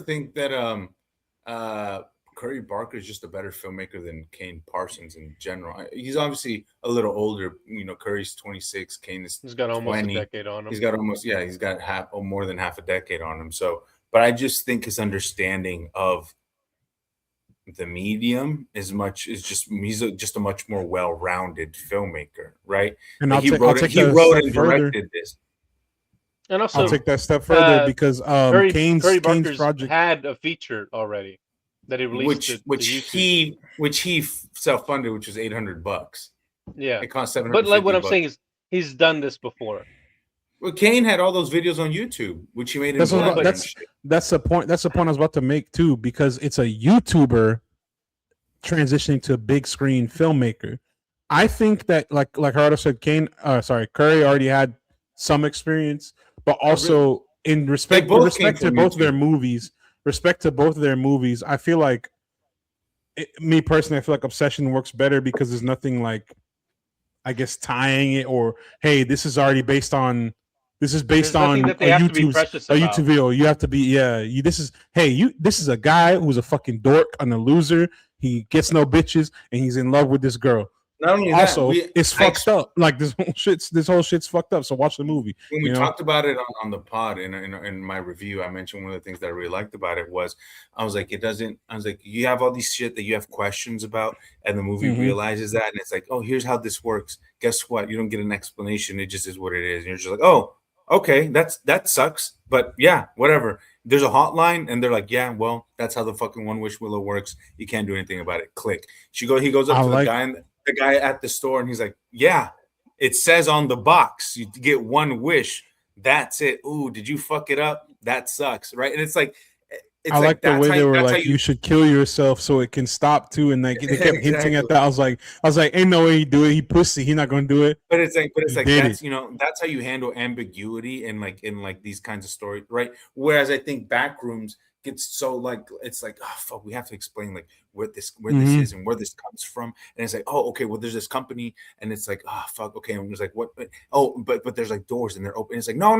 think that Curry Barker is just a better filmmaker than Kane Parsons in general. He's obviously a little older. Curry's 26, Kane is He's got almost 20. a decade on him. He's got more than half a decade on him. So, but I just think his understanding of the medium he's just a much more well-rounded filmmaker, right? And Like, he I'll wrote take he that a wrote step and further. directed this. And also, I'll take that step further uh, because Curry Kane's Barker's project. had a feature already that he released. which to YouTube. he self-funded, which was $800. Yeah. It cost $750. But like what I'm saying is, he's done this before. Well, Kane had all those videos on YouTube, which he made in That's what- Blender and that's- shit. That's the point. That's the point I was about to make too, because it's a YouTuber transitioning to a big screen filmmaker. I think that like Gerardo said, Curry already had some experience, but also in respect both respect came to from both of their YouTube. movies, I feel like me personally, I feel like Obsession works better because there's nothing like, I guess, tying it or hey, this is already based on. This is based There's nothing on that they have to be YouTube's precious a about. YouTube video. You have to be this is a guy who's a fucking dork and a loser. He gets no bitches and he's in love with this girl. Not only Also, that, it's fucked up. Like this whole shit's fucked up. So watch the movie. when we you know? talked about it on the pod in my review, I mentioned one of the things that I really liked about it was I was like, you have all these shit that you have questions about, and the movie Mhm. realizes that, and it's like, oh, here's how this works. Guess what? You don't get an explanation. It just is what it is. And you're just like, oh, okay, that sucks. But yeah, whatever. There's a hotline, and they're like, yeah, well, that's how the fucking One Wish Willow works. You can't do anything about it. Click. He goes up to the guy at the store, and he's like, yeah, it says on the box you get one wish. That's it. Ooh, did you fuck it up? That sucks, right? And it's like, I like the way they were like, you should kill yourself so it can stop too, and like they kept hinting at that. I was like, ain't no way he do it. He pussy. He not gonna do it. But it's like did that's that's how you handle ambiguity in these kinds of stories, right? Whereas I think Backrooms gets so like it's like, oh fuck, we have to explain like where this is and where this comes from, and it's like, oh okay, well there's this company, and it's like, oh fuck, okay, and it's like what? Oh, but there's like doors and they're open. It's like no,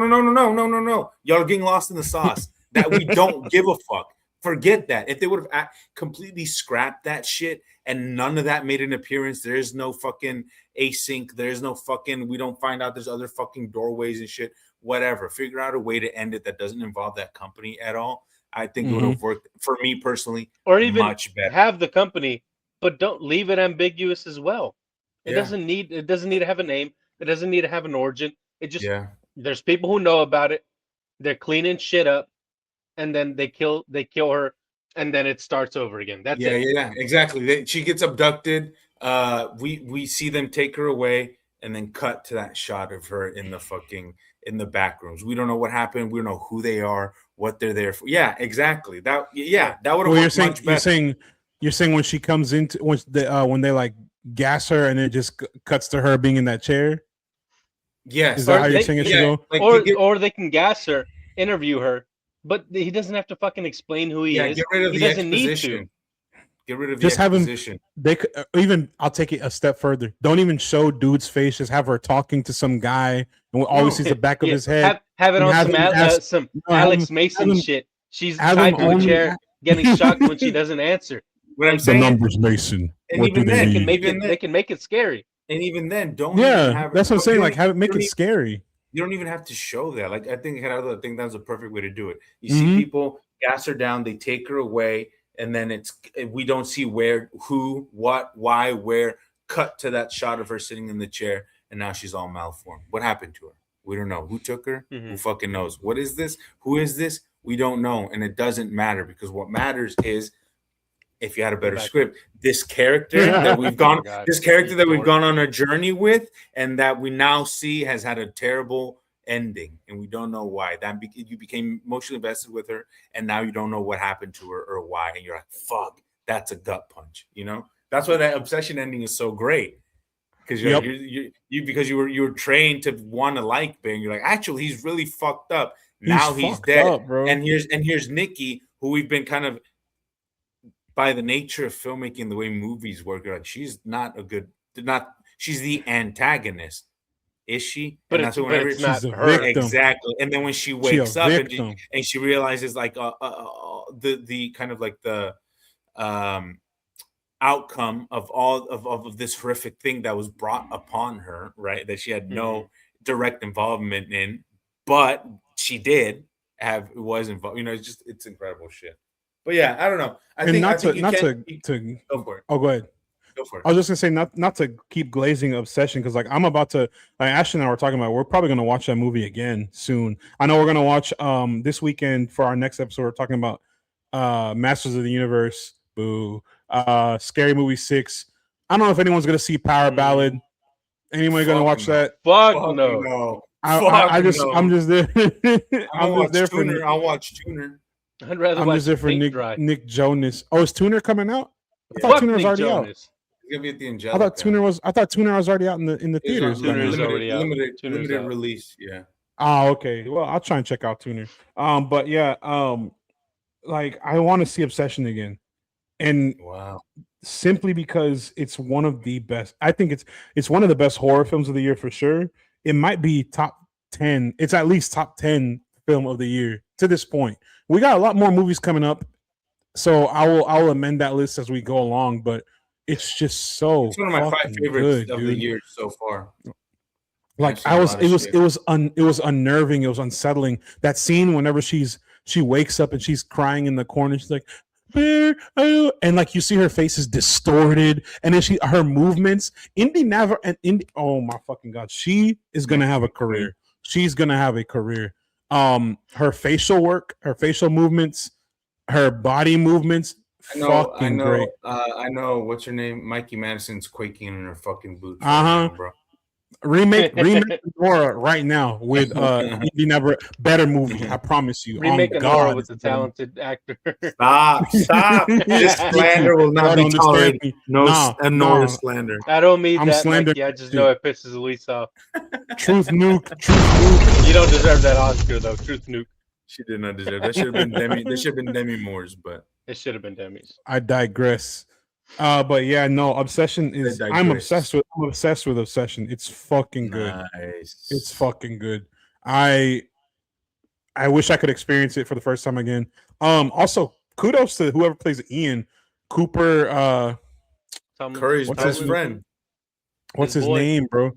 y'all are getting lost in the sauce. That we don't give a fuck. Forget that. If they would have completely scrapped that shit and none of that made an appearance, there is no fucking async. There's no fucking, we don't find out there's other fucking doorways and shit. Whatever. Figure out a way to end it that doesn't involve that company at all. I think it would have worked for me personally, or even much better. Have the company, but don't leave it ambiguous as well. It doesn't need to have a name. It doesn't need to have an origin. It just there's people who know about it. They're cleaning shit up. and then they kill her, and then it starts over again. That's Yeah, it. yeah, exactly. She gets abducted. We see them take her away, and then cut to that shot of her in the back rooms. We don't know what happened. We don't know who they are, what they're there for. Yeah, exactly. That that would have Well, worked much better. you're saying when she comes into when they like gas her and it just cuts to her being in that chair. Yes, Is that how you're they- saying it should yeah, go? like Or they can gas her, interview her, but he doesn't have to fucking explain who he is. get rid of He the doesn't need to. exposition. Get rid of Just the have him. exposition. They could even. I'll take it a step further. Don't even show dude's face. Just have her talking to some guy, and we always sees the back of Yeah, his head. have it and on have some him ask- some no, have Alex him- Mason have him- shit. She's have him tied to a only chair, a- getting shocked when she doesn't answer. What I'm The saying, numbers, Mason. And What do even they then, mean? They can make it scary. and even then, don't even Yeah, have that's what I'm saying. you Like, have it make don't it even- scary. You don't even have to show that. Like, I think that's a perfect way to do it. You Mhm. see people gas her down, they take her away, and then we don't see where, who, what, why, where. Cut to that shot of her sitting in the chair, and now she's all malformed. What happened to her? We don't know. Who took her? Who fucking knows? What is this? Who is this? We don't know, and it doesn't matter, because what matters is if you had a better script. This character that we've gone, on a journey with, and that we now see has had a terrible ending, and we don't know why. You became emotionally invested with her, and now you don't know what happened to her or why, and you're like, "Fuck, that's a gut punch." You know, that's why that Obsession ending is so great, because because you were trained to want to like Bing. You're like, actually, he's really fucked up. Now he's dead, up, bro. and here's Nikki, who we've been kind of, by the nature of filmmaking, the way movies work, like she's she's the antagonist, is she? But And it's, that's what but whenever it's not she's a her. victim. exactly. And then when she She a wakes up victim. and she realizes like the kind of like the outcome of all of this horrific thing that was brought upon her, right? That she had no direct involvement in, but she was involved. You know, it's incredible shit. But yeah, I don't know. I think to go for it. Oh, go ahead. Go for it. I was just gonna say not to keep glazing Obsession, because like I'm about to, like Ashton and I were talking about, we're probably gonna watch that movie again soon. I know we're gonna watch this weekend for our next episode. We're talking about Masters of the Universe. Boo. Scary Movie 6. I don't know if anyone's gonna see Power Ballad. Anyone gonna watch that? Fuck Fuck no. no. I'm just there. I'll just there for I'll watch Tuner. I'd rather I'm watch just there for paint dry. Nick Jonas. Oh, is Tuner coming out? I thought Fuck Tuner was Nick already out. Jonas. It's gonna be at the I Angelica. thought Tuner was already out in the It's theaters. on Tuner is limited, already out. limited, Tuner's limited out. release. Yeah. Oh, okay. Well, I'll try and check out Tuner. But yeah, like I want to see Obsession again, and Wow. simply because it's one of the best. I think it's one of the best horror films of the year for sure. It might be top 10. It's at least top 10 film of the year to this point. We got a lot more movies coming up, so I'll amend that list as we go along. But it's just so It's one of my 5 fucking favorites good, of dude. the year so far. Like I've seen a lot of shit. it was unnerving. It was unsettling. That scene whenever she wakes up and she's crying in the corner. She's like, "Bear," and like you see her face is distorted, and then her movements. Oh my fucking god, she is gonna have a career. She's gonna have a career. Her facial work, her facial movements, her body movements. Fucking great. I know. What's her name? Mikey Madison's quaking in her fucking boots. Uh-huh. Right now, bro. Remake Nora right now with Never better movie. I promise you. Remake Oh, Nora God, with a talented actor. Stop. This slander will not be tolerated. No Nah. slander. I don't mean I'm that, slandering Mikey. I just know it pisses Elise off. Truth nuke. You don't deserve that Oscar, though. Truth nuke. She did not deserve that. Should have been Demi. There should have been Demi Moore's, but It should have been Demi's. I digress. But yeah, no, Obsession is. I'm obsessed with Obsession. It's fucking good. nice. It's fucking good. I wish I could experience it for the first time again. Also, kudos to whoever plays Ian Cooper. Curry's What's best his- friend. What's His his boy. name, bro?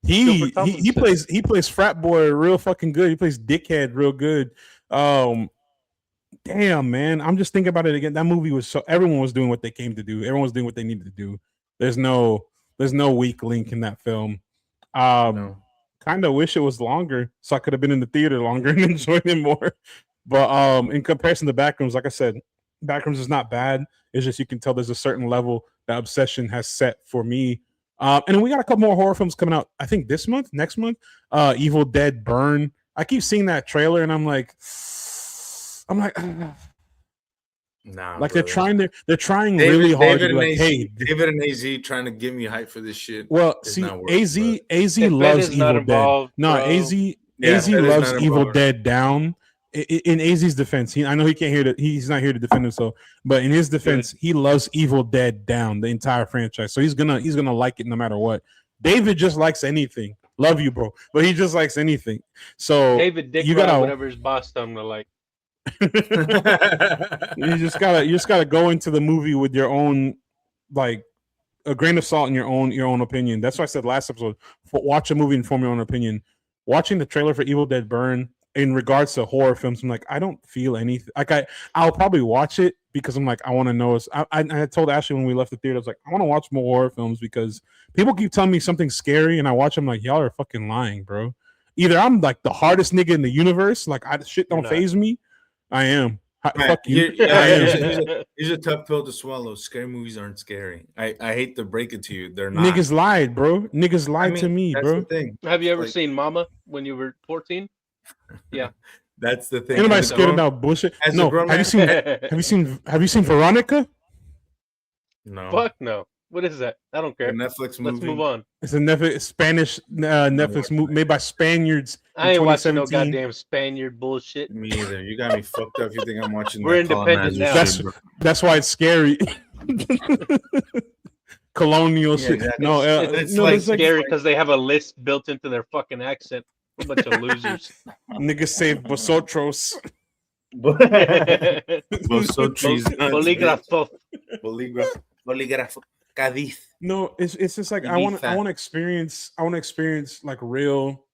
He Tomlinson. plays frat boy real fucking good. He plays dickhead real good. Damn, man. I'm just thinking about it again. That movie was everyone was doing what they came to do. Everyone was doing what they needed to do. There's no weak link in that film. No. Kind of wish it was longer so I could have been in the theater longer and enjoyed it more. But in comparison to Backrooms, like I said, Backrooms is not bad. It's just you can tell there's a certain level that Obsession has set for me. And we got a couple more horror films coming out. I think this month, next month. Evil Dead Burn. I keep seeing that trailer and I'm like, Nah, like brother. they're trying really hard to be like, AZ, hey, David and AZ trying to get me hype for this shit. well, It's see, not working, AZ but- AZ If Ben loves is not Evil Dead. involved, No, bro. AZ Yeah, AZ Ben is loves not Evil involved. Dead down. In AZ's defense, I know he can't hear that. He's not here to defend himself, but in his defense, he loves Evil Dead down, the entire franchise. So he's gonna like it no matter what. David just likes anything. Love you, bro, but he just likes anything. So David Dick you ride gotta whatever his boss told him to like. you just gotta go into the movie with your own, like, a grain of salt in your own opinion. That's why I said last episode, watch a movie and form your own opinion. Watching the trailer for Evil Dead Burn in regards to horror films, I'm like, I don't feel anything. Like I'll probably watch it because I'm like, I want to know. I told Ashley when we left the theater, I was like, I want to watch more horror films because people keep telling me something scary and I watch them, like, y'all are fucking lying, bro. Either I'm like the hardest nigga in the universe, like shit don't phase me. I am. Fuck you. Here's a tough pill to swallow. Scary movies aren't scary. I hate to break it to you. They're not. Niggas lied, bro. Niggas lied to me, that's bro. The thing. Have you ever Like- seen Mama when you were 14? Yeah. That's the thing. Anybody As a scared grown- about bullshit? as a No. grown Have man- you seen Veronica? No. Fuck no. What is that? I don't A care. Netflix movie. Let's move on. It's a Spanish Netflix movie made by Spaniards. I ain't watching no 2017. goddamn Spaniard bullshit. Me either. You got me fucked up. You think I'm watching? We're that independent colonizer now. shit, bro. That's why it's scary. Colonial Yeah, shit. exactly. No, It's no, like it's like Scary because they have a list built into their fucking accent. A bunch of losers. niggas say vosotros. Bolígrafo. Bolígrafo. Cádiz. No, it's just like I want to experience like real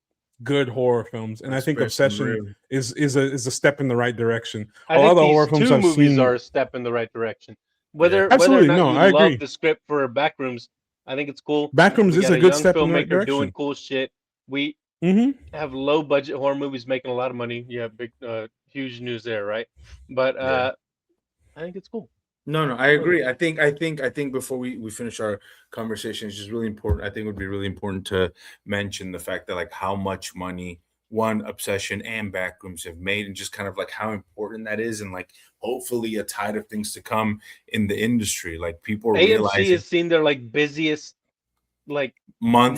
good horror films, and I think Obsession is a step in the right direction. I All think the these horror films two I've movies seen are a step in the right direction. Whether Absolutely, or no, not I you love agree. the script for Backrooms, I think it's cool. Backrooms We is got a good young step in the right filmmaker direction. doing cool shit. We Mm-hmm. have low budget horror movies making a lot of money. You have big, huge news there, right? But I think it's cool. No, I agree. I think before we finish our conversation, it's just really important. I think it would be really important to mention the fact that, like, how much money Obsession and Backrooms have made, and just kind of like how important that is, and like hopefully a tide of things to come in the industry. Like, people are AMC realizing has seen their like busiest month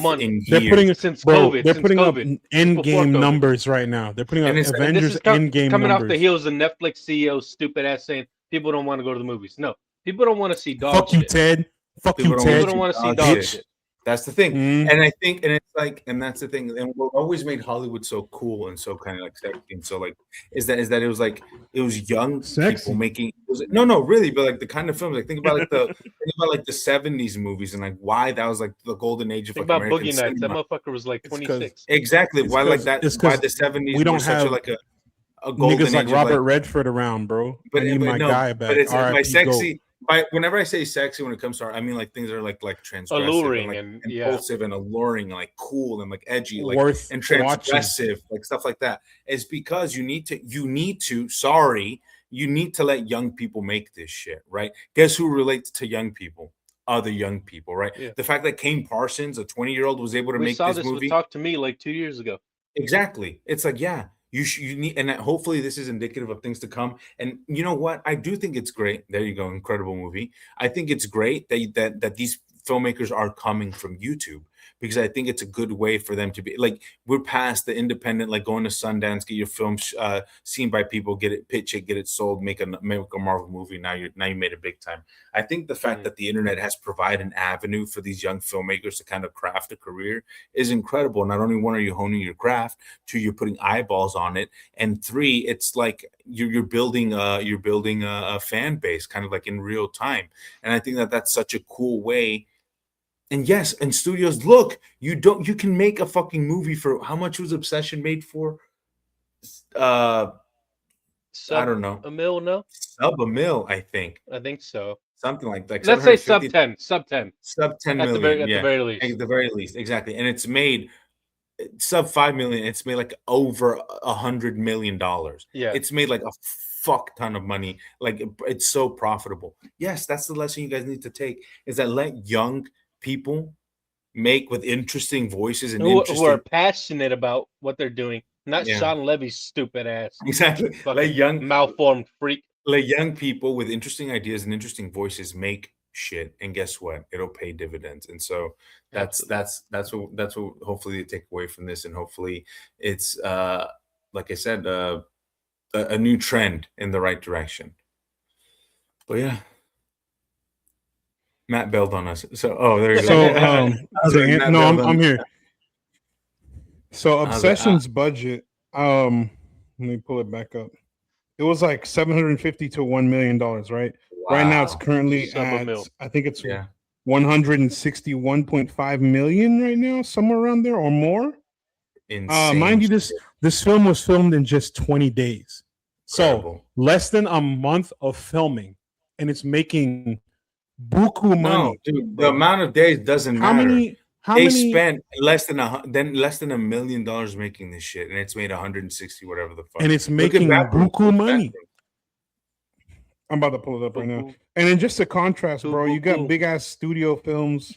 month. They're putting Since bro, COVID, they're since putting up COVID, end before game COVID. numbers right now. They're putting up And it's- and Avengers end game coming numbers. off the heels of Netflix CEO stupid ass saying people don't want to go to the movies. No, people don't want to see dog Fuck shit. you, Ted. Fuck People you, don't Ted. People don't want to see Dog dog shit. shit. That's the thing. Mm. And I think, and it's like, and that's the thing, and what always made Hollywood so cool and so kind of like sexy and so like is that it was like it was young Sexy. people making no really, but like the kind of films, like think about like the 70s movies and like why that was like the golden age of Think like about American Boogie Nights. That cinema. motherfucker was like It's 'cause- 26. Exactly. It's Why like 'cause- that? it's Why 'cause the 70s we don't were such have a like a golden niggas like age Robert of, like, Redford around, bro. but, I need but my no, guy back. but it's by R.I.P. sexy. Whenever I say sexy, when it comes to art, I mean like things that are like transgressive, Alluring and like and, yeah. impulsive and alluring, and like cool and like edgy, like Worth and watching. transgressive, like stuff like that. Is because you need to let young people make this shit, right? Guess who relates to young people? Other young people, right? Yeah. The fact that Kane Parsons, a 20-year-old, was able to We make saw this this movie. with Talk to Me like 2 years ago. Exactly. It's like, yeah, you need, and that hopefully this is indicative of things to come. And you know what? I do think it's great. There you go, incredible movie. I think it's great that these filmmakers are coming from YouTube, because I think it's a good way for them to be like, we're past the independent, like going to Sundance, get your film seen by people, get it, pitch it, get it sold, make a Marvel movie. Now you made it big time. I think the fact that the internet has provided an avenue for these young filmmakers to kind of craft a career is incredible. Not only one, are you honing your craft, two, you're putting eyeballs on it, and three, it's like you're building a fan base kind of like in real time. And I think that that's such a cool way. And yes, and studios, look, you can make a fucking movie for how much was Obsession made for? I don't know. $1 million, no? Sub $1 million, I think. I think so. Something like that. Let's say sub 750 10. Sub 10. Sub 10 At the million. very least. At the very least, exactly. And it's made sub 5 million. It's made like over $100 million. Yeah. It's made like a fuck ton of money. Like it's so profitable. Yes, that's the lesson you guys need to take, is that let young people make with interesting voices and Who interesting are passionate about what they're doing, not Yeah. Sean Levy's stupid ass, exactly fucking malformed freak. let young people with interesting ideas and interesting voices make shit, and guess what? It'll pay dividends. And so that's what hopefully they take away from this, and hopefully it's like I said, a new trend in the right direction. But yeah, Matt bailed on us. So there you So go. I'm here. So Obsession's budget, let me pull it back up. It was like $750 to $1 million, right? Right now it's currently Sub a at, mil. I think it's 161.5 million right now, somewhere around there or more. Insane. Mind you, this film was filmed in just 20 days. Incredible. So less than a month of filming, and it's making buku money. No, dude, the amount of days doesn't matter. They spent less than $1 million making this shit, and it's made 160 whatever the fuck. And it's making buku money. I'm about to pull it up right now. And then just to contrast, bro, you got big ass studio films.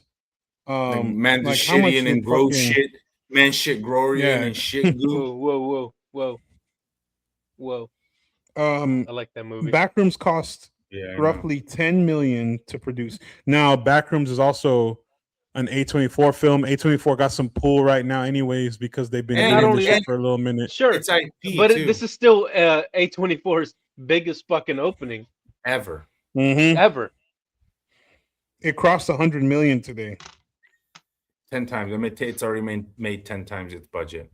Man, the like how much shitty and grow shit, man, shit Grorian and shit Whoa. I like that movie. Backrooms cost roughly $10 million to produce. Now, Backrooms is also an A24 film. A24 got some pull right now, anyways, because they've been doing this shit for a little minute. Sure, it's IP, but this is still A24's biggest fucking opening ever. Ever. It crossed 100 million today. 10 times. I mean, it's already made 10 times its budget.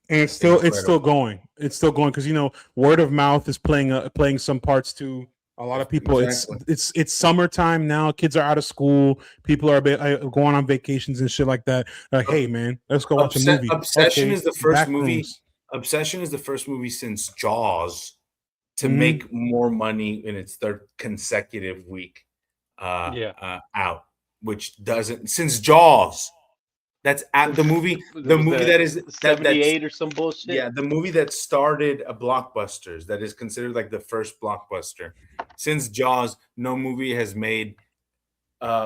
And it's still going. It's still going because word of mouth is playing some parts too. A lot of people. Exactly. It's summertime now. Kids are out of school. People are going on vacations and shit like that. Like, hey man, let's go watch a movie. Obsession is the first movie. Backrooms. Obsession is the first movie since Jaws to make more money in its third consecutive week out, which doesn't since Jaws. That's at the movie. The movie that is 78 or some bullshit. Yeah, the movie that started blockbusters. That is considered like the first blockbuster. Since Jaws, no movie has made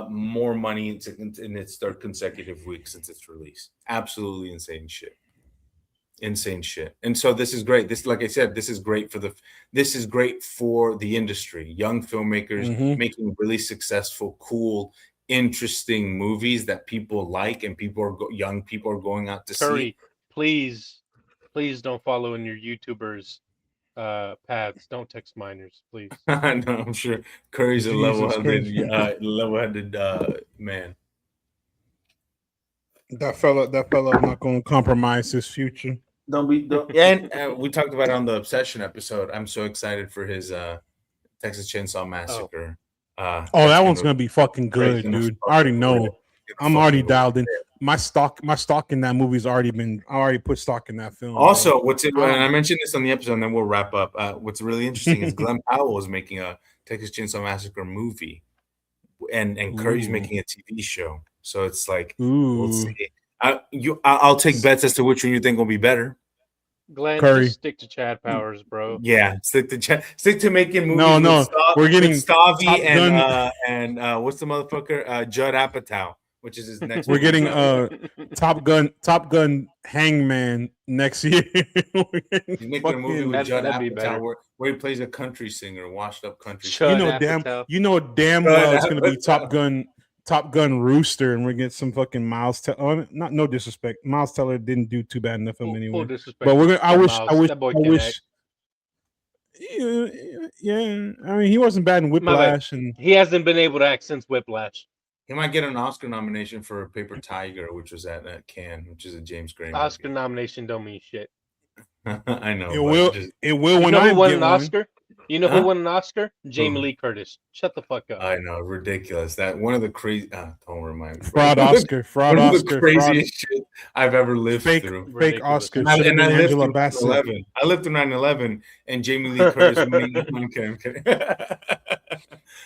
more money in its third consecutive week since its release. Absolutely insane shit. And so this is great. This, like I said, this is great for the industry. Young filmmakers making really successful, cool, interesting movies that people like, and young people are going out to see. Please don't follow in your YouTubers paths. Don't text minors, please. No, I'm sure Curry's a level-headed man. That fella is not going to compromise his future. And we talked about it on the Obsession episode. I'm so excited for his Texas Chainsaw Massacre. That one's gonna be fucking good, dude. I already know. I'm already dialed in. My stock in that movie's I already put stock in that film. Also, and I mentioned this on the episode, and then we'll wrap up. What's really interesting is Glenn Powell is making a Texas Chainsaw Massacre movie, and Curry's making a TV show. So it's like, we'll see. I'll take bets as to which one you think will be better. Glenn, just stick to Chad Powers, bro. Yeah, stick to making movies. No, we're getting Stavi and what's the motherfucker? Judd Apatow, which is his next. We're getting Top Gun Hangman next year. He's making a movie with Judd Apatow where he plays a country singer, washed up country singer. You know damn well it's gonna be Top Gun Rooster, and we're getting some fucking Miles Teller. No disrespect, Miles Teller didn't do too bad in the film anyway. But we're gonna. I wish. Yeah, I mean, he wasn't bad in Whiplash, and he hasn't been able to act since Whiplash. He might get an Oscar nomination for Paper Tiger, which was at Cannes, which is a James Gray movie. Oscar nomination don't mean shit. I know. It will when I who won an Oscar. You know who won an Oscar? Jamie Lee Curtis. Shut the fuck up. I know, ridiculous. That one of the crazy. Don't remind me. Fraud Oscar. The craziest shit I've ever lived through. Fake Oscar. And I lived through 9/11. I lived through 9/11, and Jamie Lee Curtis. I'm kidding.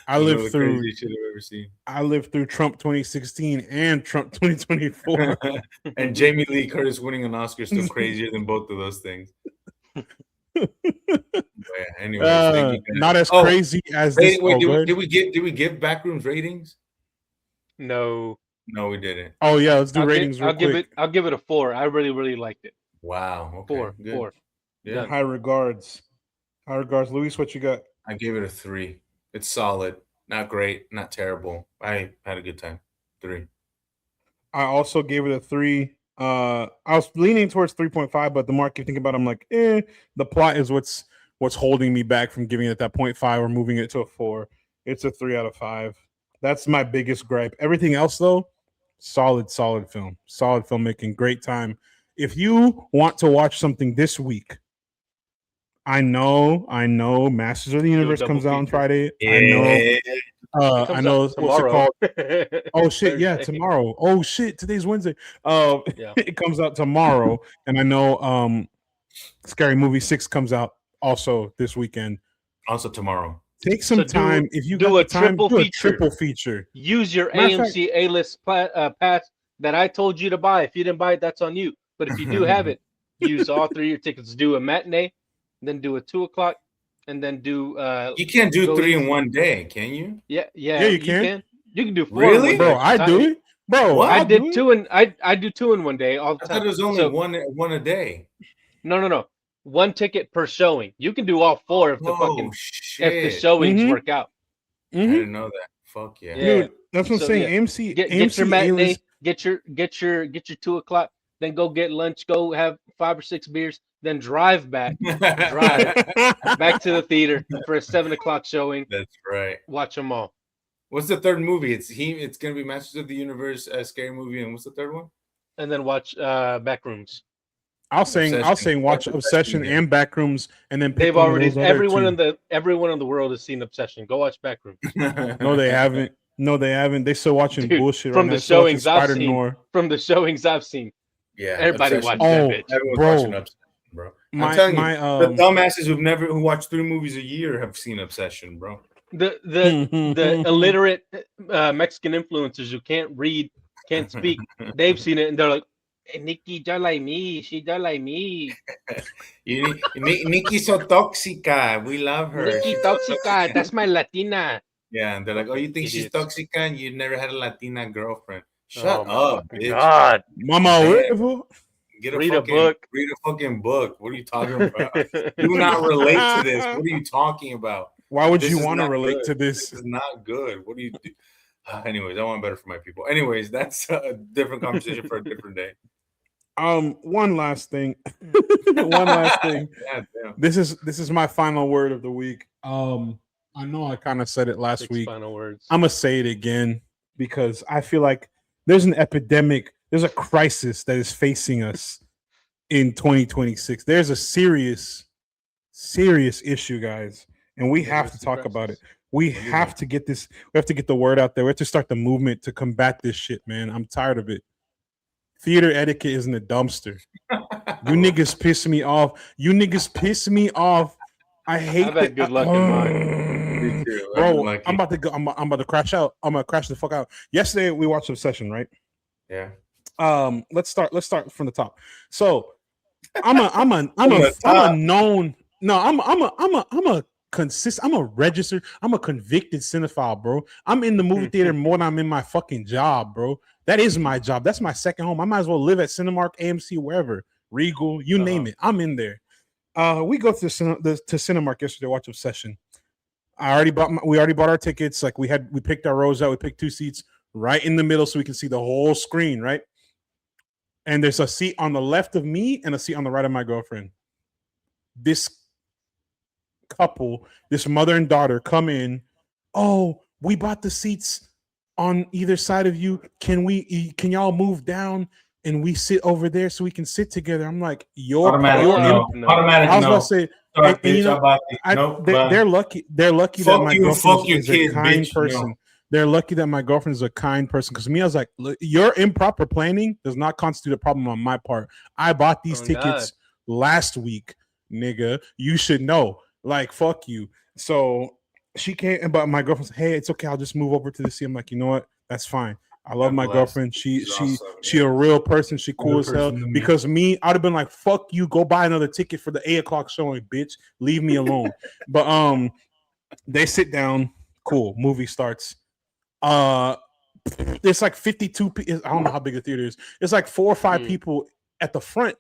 I One of lived the through. craziest shit I've ever seen. I lived through Trump 2016 and Trump 2024. And Jamie Lee Curtis winning an Oscar is still crazier than both of those things. But yeah, anyways, thank you guys. Not as Oh, crazy as this. wait, Oh, did we give Backrooms ratings? No. No, we didn't. Oh yeah, let's do ratings real quick. I'll give it a 4. I really liked it. Wow. Okay. 4. Good. 4. Yeah. Done. High regards. High regards. Luis, what you got? I gave it a 3. It's solid. Not great. Not terrible. I had a good time. 3. I also gave it a 3. I was leaning towards 3.5, but the more I keep thinking about it, I'm like, the plot is what's holding me back from giving it that 0.5 or moving it to a 4. It's a 3 out of 5. That's my biggest gripe. Everything else, though, solid film. Solid filmmaking. Great time. If you want to watch something this week, I know Masters of the Universe comes out on Friday. Yeah. I know what's it called? Oh shit, yeah, Thursday. tomorrow. Oh shit, today's Wednesday. Yeah. It comes out tomorrow. And I know Scary Movie 6 comes out also this weekend. Also tomorrow. Take some time if you do got a the time, triple do a feature. triple feature. Use your Matter of AMC A-list pass that I told you to buy. If you didn't buy it, that's on you. But if you do have it, use all 3 of your tickets. Do a matinee, then do a 2 o'clock, and then do. You can't do go 3 easy. in one day, can you? Yeah, you can. You can do 4. Really? in one Bro, day. I do it. Bro, What? I I'll do did it. 2 and I do 2 in one day all the I time. thought it was only So- one a day. No. 1 ticket per showing. You can do all 4 if the Oh if the shit! showings Mhm. work out. I Mhm. didn't know that. Fuck yeah. Yeah. Dude, that's what I'm So, saying. yeah. AMC, Get AMC your matinee, A-list. get your 2 o'clock, then go get lunch, go have 5 or 6 beers, then drive back back to the theater for a 7 o'clock showing. That's right. Watch them all, What's the third movie? It's gonna be Masters of the Universe, Scary Movie, and what's the third one? and then watch Backrooms. I'll say watch Obsession, Obsession yeah. and Backrooms, and then pick They've one of already those other everyone two. in the world has seen Obsession. Go watch Backrooms. No, they haven't. No, they haven't. They still watching Dude, bullshit from right now. the They still watching showings I've seen. Spider-Noir. From the showings I've seen, Yeah, everybody Obsession. watched that Oh, bitch. Everyone's bro. watching Obsession, bro. I'm My telling you, my the dumbasses who watch 3 movies a year have seen Obsession, bro. The illiterate Mexican influencers who can't read, can't speak, they've seen it and they're like, hey, Nikki just like me, she just like me. Nikki's so toxica. We love her. Nikki She's so toxica, that's my Latina. Yeah, and they're like, "Oh, you think she's Idiots. toxica and you never had a Latina girlfriend? Shut Oh my up, fucking bitch. God. Mama, Man. whatever. Read a fucking book. What are you talking about? Do not relate to this. What are you talking about? Why would This you is want to not relate good. to This this? is not good. What do you do? Anyways, I want better for my people. Anyways, that's a different conversation for a different day. One last thing. One last thing. God damn. This is my final word of the week. I know I kind of said it last 6 week. final words. I'm gonna say it again because I feel like there's an epidemic, there's a crisis that is facing us in 2026. There's a serious issue, guys, and we have to talk about it. We have to get this. We have to get the word out there. We have to start the movement to combat this shit, man. I'm tired of it. Theater etiquette is in the dumpster. You niggas piss me off. You niggas piss me off. I hate I've had good luck in mine. Me too. Bro, lucky. I'm about to go. I'm about to crash out. I'm gonna crash the fuck out. Yesterday we watched Obsession, right? Yeah. Let's start from the top. So I'm a known. No, I'm a registered. I'm a convicted cinephile, bro. I'm in the movie theater more than I'm in my fucking job, bro. That is my job. That's my second home. I might as well live at Cinemark, AMC, wherever, Regal, you name it. I'm in there. We go to Cinemark yesterday to watch Obsession. We already bought our tickets. Like we picked our rows out. We picked 2 seats right in the middle so we can see the whole screen, right? And there's a seat on the left of me and a seat on the right of my girlfriend. This couple, this mother and daughter, come in. Oh, we bought the seats on either side of you. Can y'all move down and we sit over there so we can sit together? I'm like, Automatic no. I was about to say, Sorry, and you know, they're lucky. They're lucky that my girlfriend is a kind person. No. They're lucky that my girlfriend is a kind person. Because me, I was like, look, your improper planning does not constitute a problem on my part. I bought these tickets last week, nigga. You should know. Like, fuck you. So she came, but my girlfriend said, "Hey, it's okay. I'll just move over to the sea." I'm like, you know what? That's fine. I love God my bless. girlfriend. She's awesome, She yeah. a real person. She cool Real as hell. person to me. Because me, I'd have been like, "Fuck you. Go buy another ticket for the 8 o'clock showing, bitch. Leave me alone." But they sit down. Cool. Movie starts. Uh, it's like 52. I don't know how big the theater is. It's like 4 or 5 people at the front.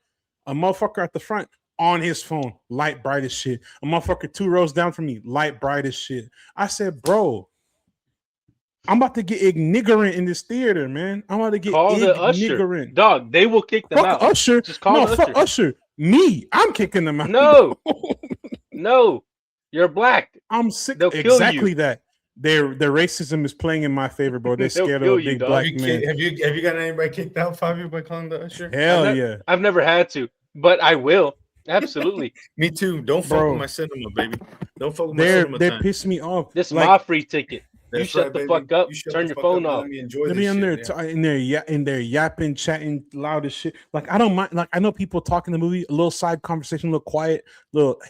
A motherfucker at the front on his phone, light bright as shit. A motherfucker 2 rows down from me, light bright as shit. I said, bro, I'm about to get ignorant in this theater, man. I'm about to get Call the usher, ignorant. dog. They will kick them Fuck out. Usher. Just call No, the fuck usher. Usher. Me, I'm kicking them out. No, no, you're black. I'm sick. They'll kill Exactly you. that. Their racism is playing in my favor, bro. They're They'll scared of kill a you, big dog. black Have you, man. have you gotten anybody kicked out, Fabio, by calling the usher? Hell yeah. I've never had to, but I will. Absolutely. Me too. Don't fuck Bro. with my cinema, baby. Don't fuck with my They're cinema time. pissed me off. This is Like, my free ticket. You That's shut right, the baby. fuck up. You shut Turn the your fuck phone up and off. let me enjoy they this be in shit. there Yeah. in there yapping, chatting loud as shit. Like I don't mind. Like I know people talking the movie, a little side conversation, a little quiet, little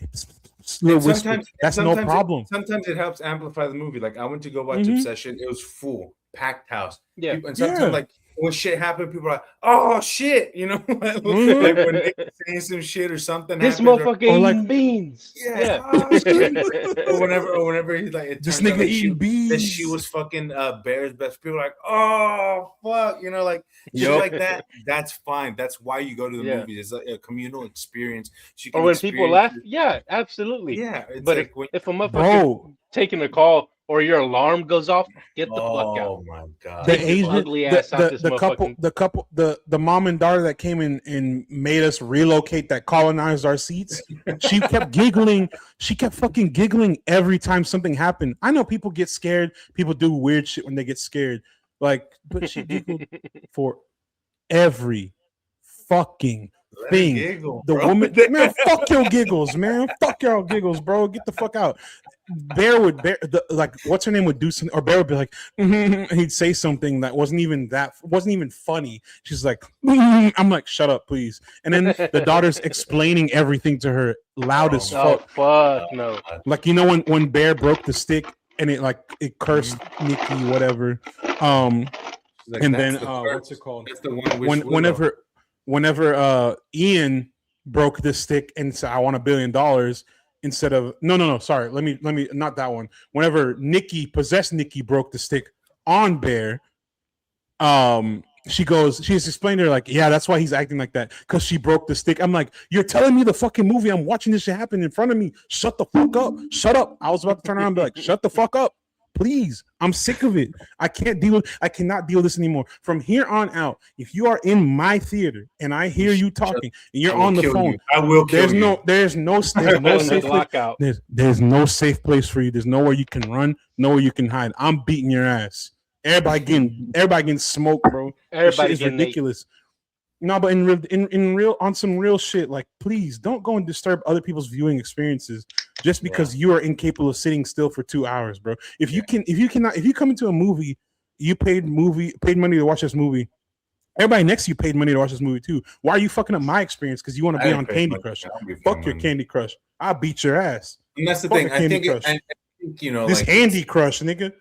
And whisper. That's no problem. Sometimes it helps amplify the movie. Like I went to go watch Mhm. Obsession. It was full, packed house. Yeah. And sometimes Yeah. like when shit happened, people are like, "Oh shit," you know, like when Nick is saying some shit or something This happens, motherfucker or eating like- beans. Yeah. Yeah. or whenever he's like, it This turns out nigga like eating that she bees. was fucking Bear's best. People are like, "Oh fuck," you know, like shit Yup. like that. That's fine. That's why you go to the Yeah. movies. It's a communal experience. She Or can when people experience laugh, it. yeah, absolutely. Yeah, it's But like when, if a motherfucker Bro, taking a call or your alarm goes off, get the fuck out. oh my god, Take the your Asian, ugly ass out this the couple, the mom and daughter that came in and made us relocate, that colonized our seats. She kept giggling. She kept fucking giggling every time something happened. I know people get scared. People do weird shit when they get scared. Like, but she giggled for every fucking Let her thing. giggle, The bro. woman, man, fuck your giggles, man. Fuck your giggles, bro. Get the fuck out. Like, what's her name would do something, or Bear would be like, and he'd say something that wasn't even funny. She's like, I'm like, shut up, please. And then the daughter's explaining everything to her loud as Oh fuck. fuck no. Like, you know when Bear broke the stick and it cursed Nikki, whatever. Like, And that's then the first- what's it called? That's the one. Wish Whenever Ian broke the stick and said, "I want $1 billion," instead of no, sorry, let me not that one. Whenever possessed Nikki broke the stick on Bear, she's explaining to her like, yeah, that's why he's acting like that, because she broke the stick. I'm like, you're telling me the fucking movie, I'm watching this shit happen in front of me. Shut the fuck up. Shut up. I was about to turn around and be like, shut the fuck up. Please, I'm sick of it. I cannot deal with this anymore. From here on out, if you are in my theater and I hear you talking and you're on the phone, I will kill there's you. there's no safe place. Lockout. There's no safe place for you. There's nowhere you can run, nowhere you can hide. I'm beating your ass. Everybody getting smoked, bro. This shit Everybody is getting ridiculous. No, but in real on some real shit, like, please don't go and disturb other people's viewing experiences just because you are incapable of sitting still for 2 hours, bro. If you come into a movie, you paid money to watch this movie. Everybody next to you paid money to watch this movie too. Why are you fucking up my experience because you want to be on Candy Crush? Fuck your Candy Crush. I'll beat your ass. And that's the Fuck thing. your I Candy think, Crush. I think, you know, This like, Candy Crush, nigga.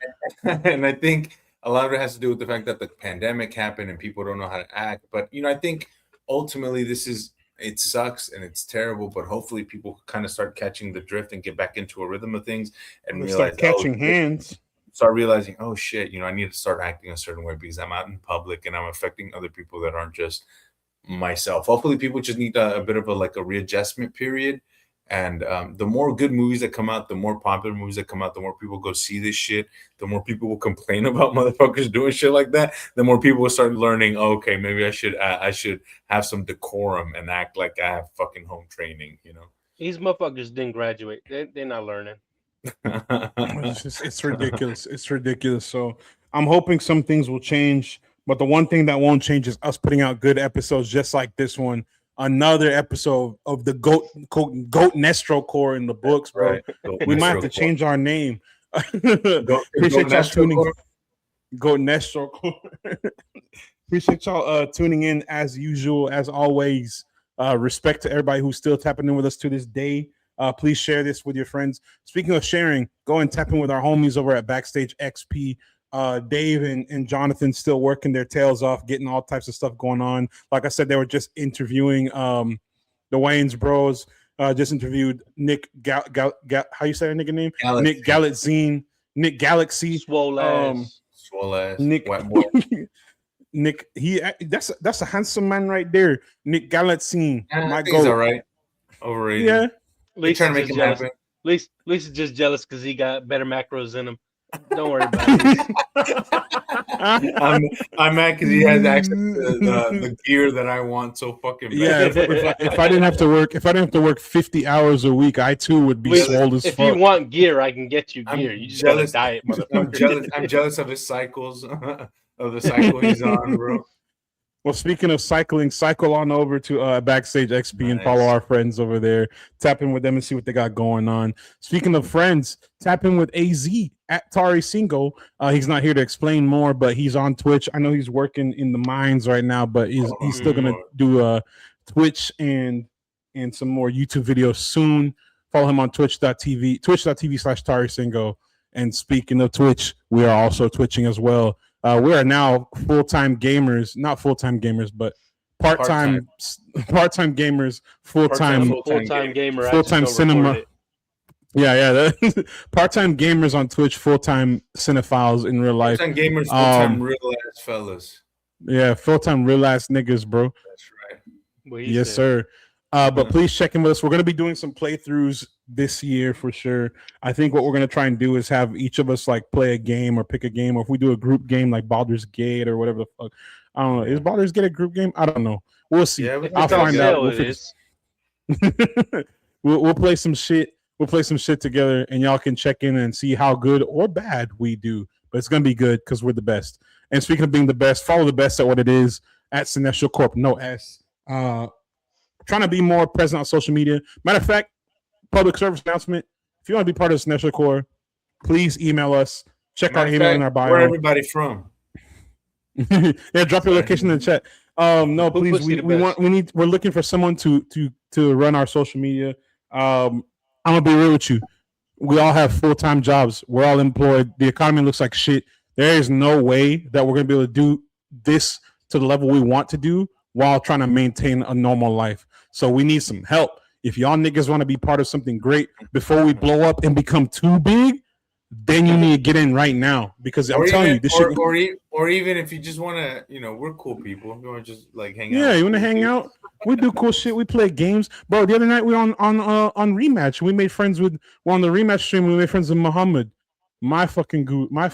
and I think a lot of it has to do with the fact that the pandemic happened and people don't know how to act. But you know, I think ultimately it sucks and it's terrible. But hopefully, people kind of start catching the drift and get back into a rhythm of things and realize, Start catching hands. Start realizing, oh shit, you know, I need to start acting a certain way because I'm out in public and I'm affecting other people that aren't just myself. Hopefully, people just need a bit of a readjustment period. And the more good movies that come out, the more popular movies that come out, the more people go see this shit, the more people will complain about motherfuckers doing shit like that. The more people will start learning, oh, okay, maybe I should have some decorum and act like I have fucking home training, you know? These motherfuckers didn't graduate. They're not learning. It's ridiculous. It's ridiculous. So I'm hoping some things will change, but the one thing that won't change is us putting out good episodes just like this one. Another episode of the Goat Nestro core in the books, bro. Right. We might have to change our name. Appreciate y'all tuning. Goat Nestro core. Appreciate y'all tuning in as usual, as always. Respect to everybody who's still tapping in with us to this day. Please share this with your friends. Speaking of sharing, go and tap in with our homies over at Backstage XP. Dave and Jonathan still working their tails off, getting all types of stuff going on. Like I said, they were just interviewing the Wayans Bros. Just interviewed Nick how you say that nigga name? Galaxy. Nick Galatzine, Nick Galaxy. Swole ass. Nick, white boy. Nick, that's a handsome man right there. Nick Galatzine. I think he's all right. Overrated. Yeah. Lisa's Trying to make just him jealous. happen. Lisa's just jealous because he got better macros in him. Don't worry about it. I'm mad because he has access to the gear that I want so fucking bad. Yeah, if I didn't have to work 50 hours a week, I too would be swole as If fuck. you want gear, I can get you gear. You just gotta jealous. diet, motherfucker. I'm jealous of his cycles, of the cycle he's on, bro. Well, speaking of cycling, cycle on over to Backstage XP and follow our friends over there. Tap in with them and see what they got going on. Speaking of friends, tap in with AZ at Tari Singo. He's not here to explain more, but he's on Twitch. I know he's working in the mines right now, but he's still gonna do Twitch and some more YouTube videos soon. Follow him on twitch.tv/Tari Singo. And speaking of Twitch, we are also twitching as well. We are now full-time gamers, not full-time gamers, but part-time gamers, full-time gamer, full-time cinema. Yeah. Part-time gamers on Twitch, full-time cinephiles in real life. Full-time gamers, full-time real-ass fellas. Yeah, full-time real-ass niggas, bro. That's right. Yes, sir. But please check in with us. We're going to be doing some playthroughs this year for sure. I think what we're going to try and do is have each of us like play a game or pick a game, or if we do a group game like Baldur's Gate or whatever the fuck. I don't know. Is Baldur's Gate a group game? I don't know. We'll see. Yeah, I'll find out. We'll play some shit. We'll play some shit together, and y'all can check in and see how good or bad we do. But it's going to be good because we're the best. And speaking of being the best, follow the best at what it is at Cinestro Corp. No S. Trying to be more present on social media. Matter of fact, public service announcement. If you want to be part of Cinestro Corp, please email us. Check our email in our bio. Where everybody from? Yeah, drop your location in the chat. No, please. We're looking for someone to run our social media. I'm gonna be real with you. We all have full-time jobs. We're all employed. The economy looks like shit. There is no way that we're gonna be able to do this to the level we want to do while trying to maintain a normal life. So we need some help. If y'all niggas want to be part of something great before we blow up and become too big, then you need to get in right now, because I'm telling you, this shit. Or even if you just want to, we're cool people. You want to just like hang out. Yeah, you want to hang out? We do cool shit. We play games, bro. The other night we were on Rematch. We made friends with. Well, on the Rematch stream, we made friends with Muhammad, my fucking guy, my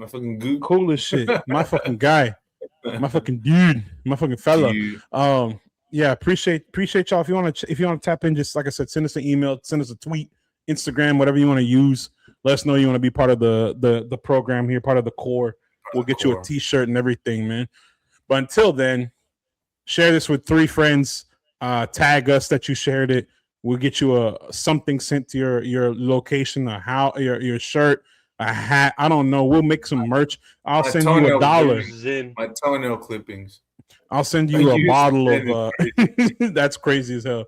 fucking goot, cool as shit, my fucking guy. My fucking dude, my fucking fella. Yeah, appreciate y'all. If you want to tap in, just like I said, send us an email, send us a tweet, Instagram, whatever you want to use. Let us know you want to be part of the program here, part of the core. We'll get you a t-shirt and everything, man. But until then, share this with 3 friends. Tag us that you shared it. We'll get you something sent to your location, your shirt, a hat. I don't know. We'll make some merch. I'll send you $1. My toenail clippings. I'll send you a bottle of that's crazy as hell.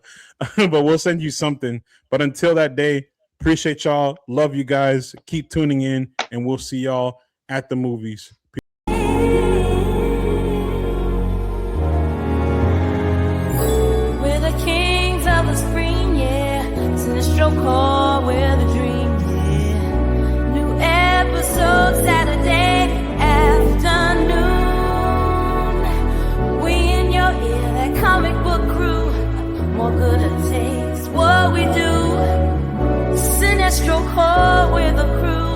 But we'll send you something. But until that day, appreciate y'all. Love you guys. Keep tuning in, and we'll see y'all at the movies. We're the kings of the spring, yeah. Cinestro Core, we're the dream, yeah. New episode Saturday afternoon. We in your ear, that comic book crew. More good it takes what we do. Cinestro Core, we're the crew.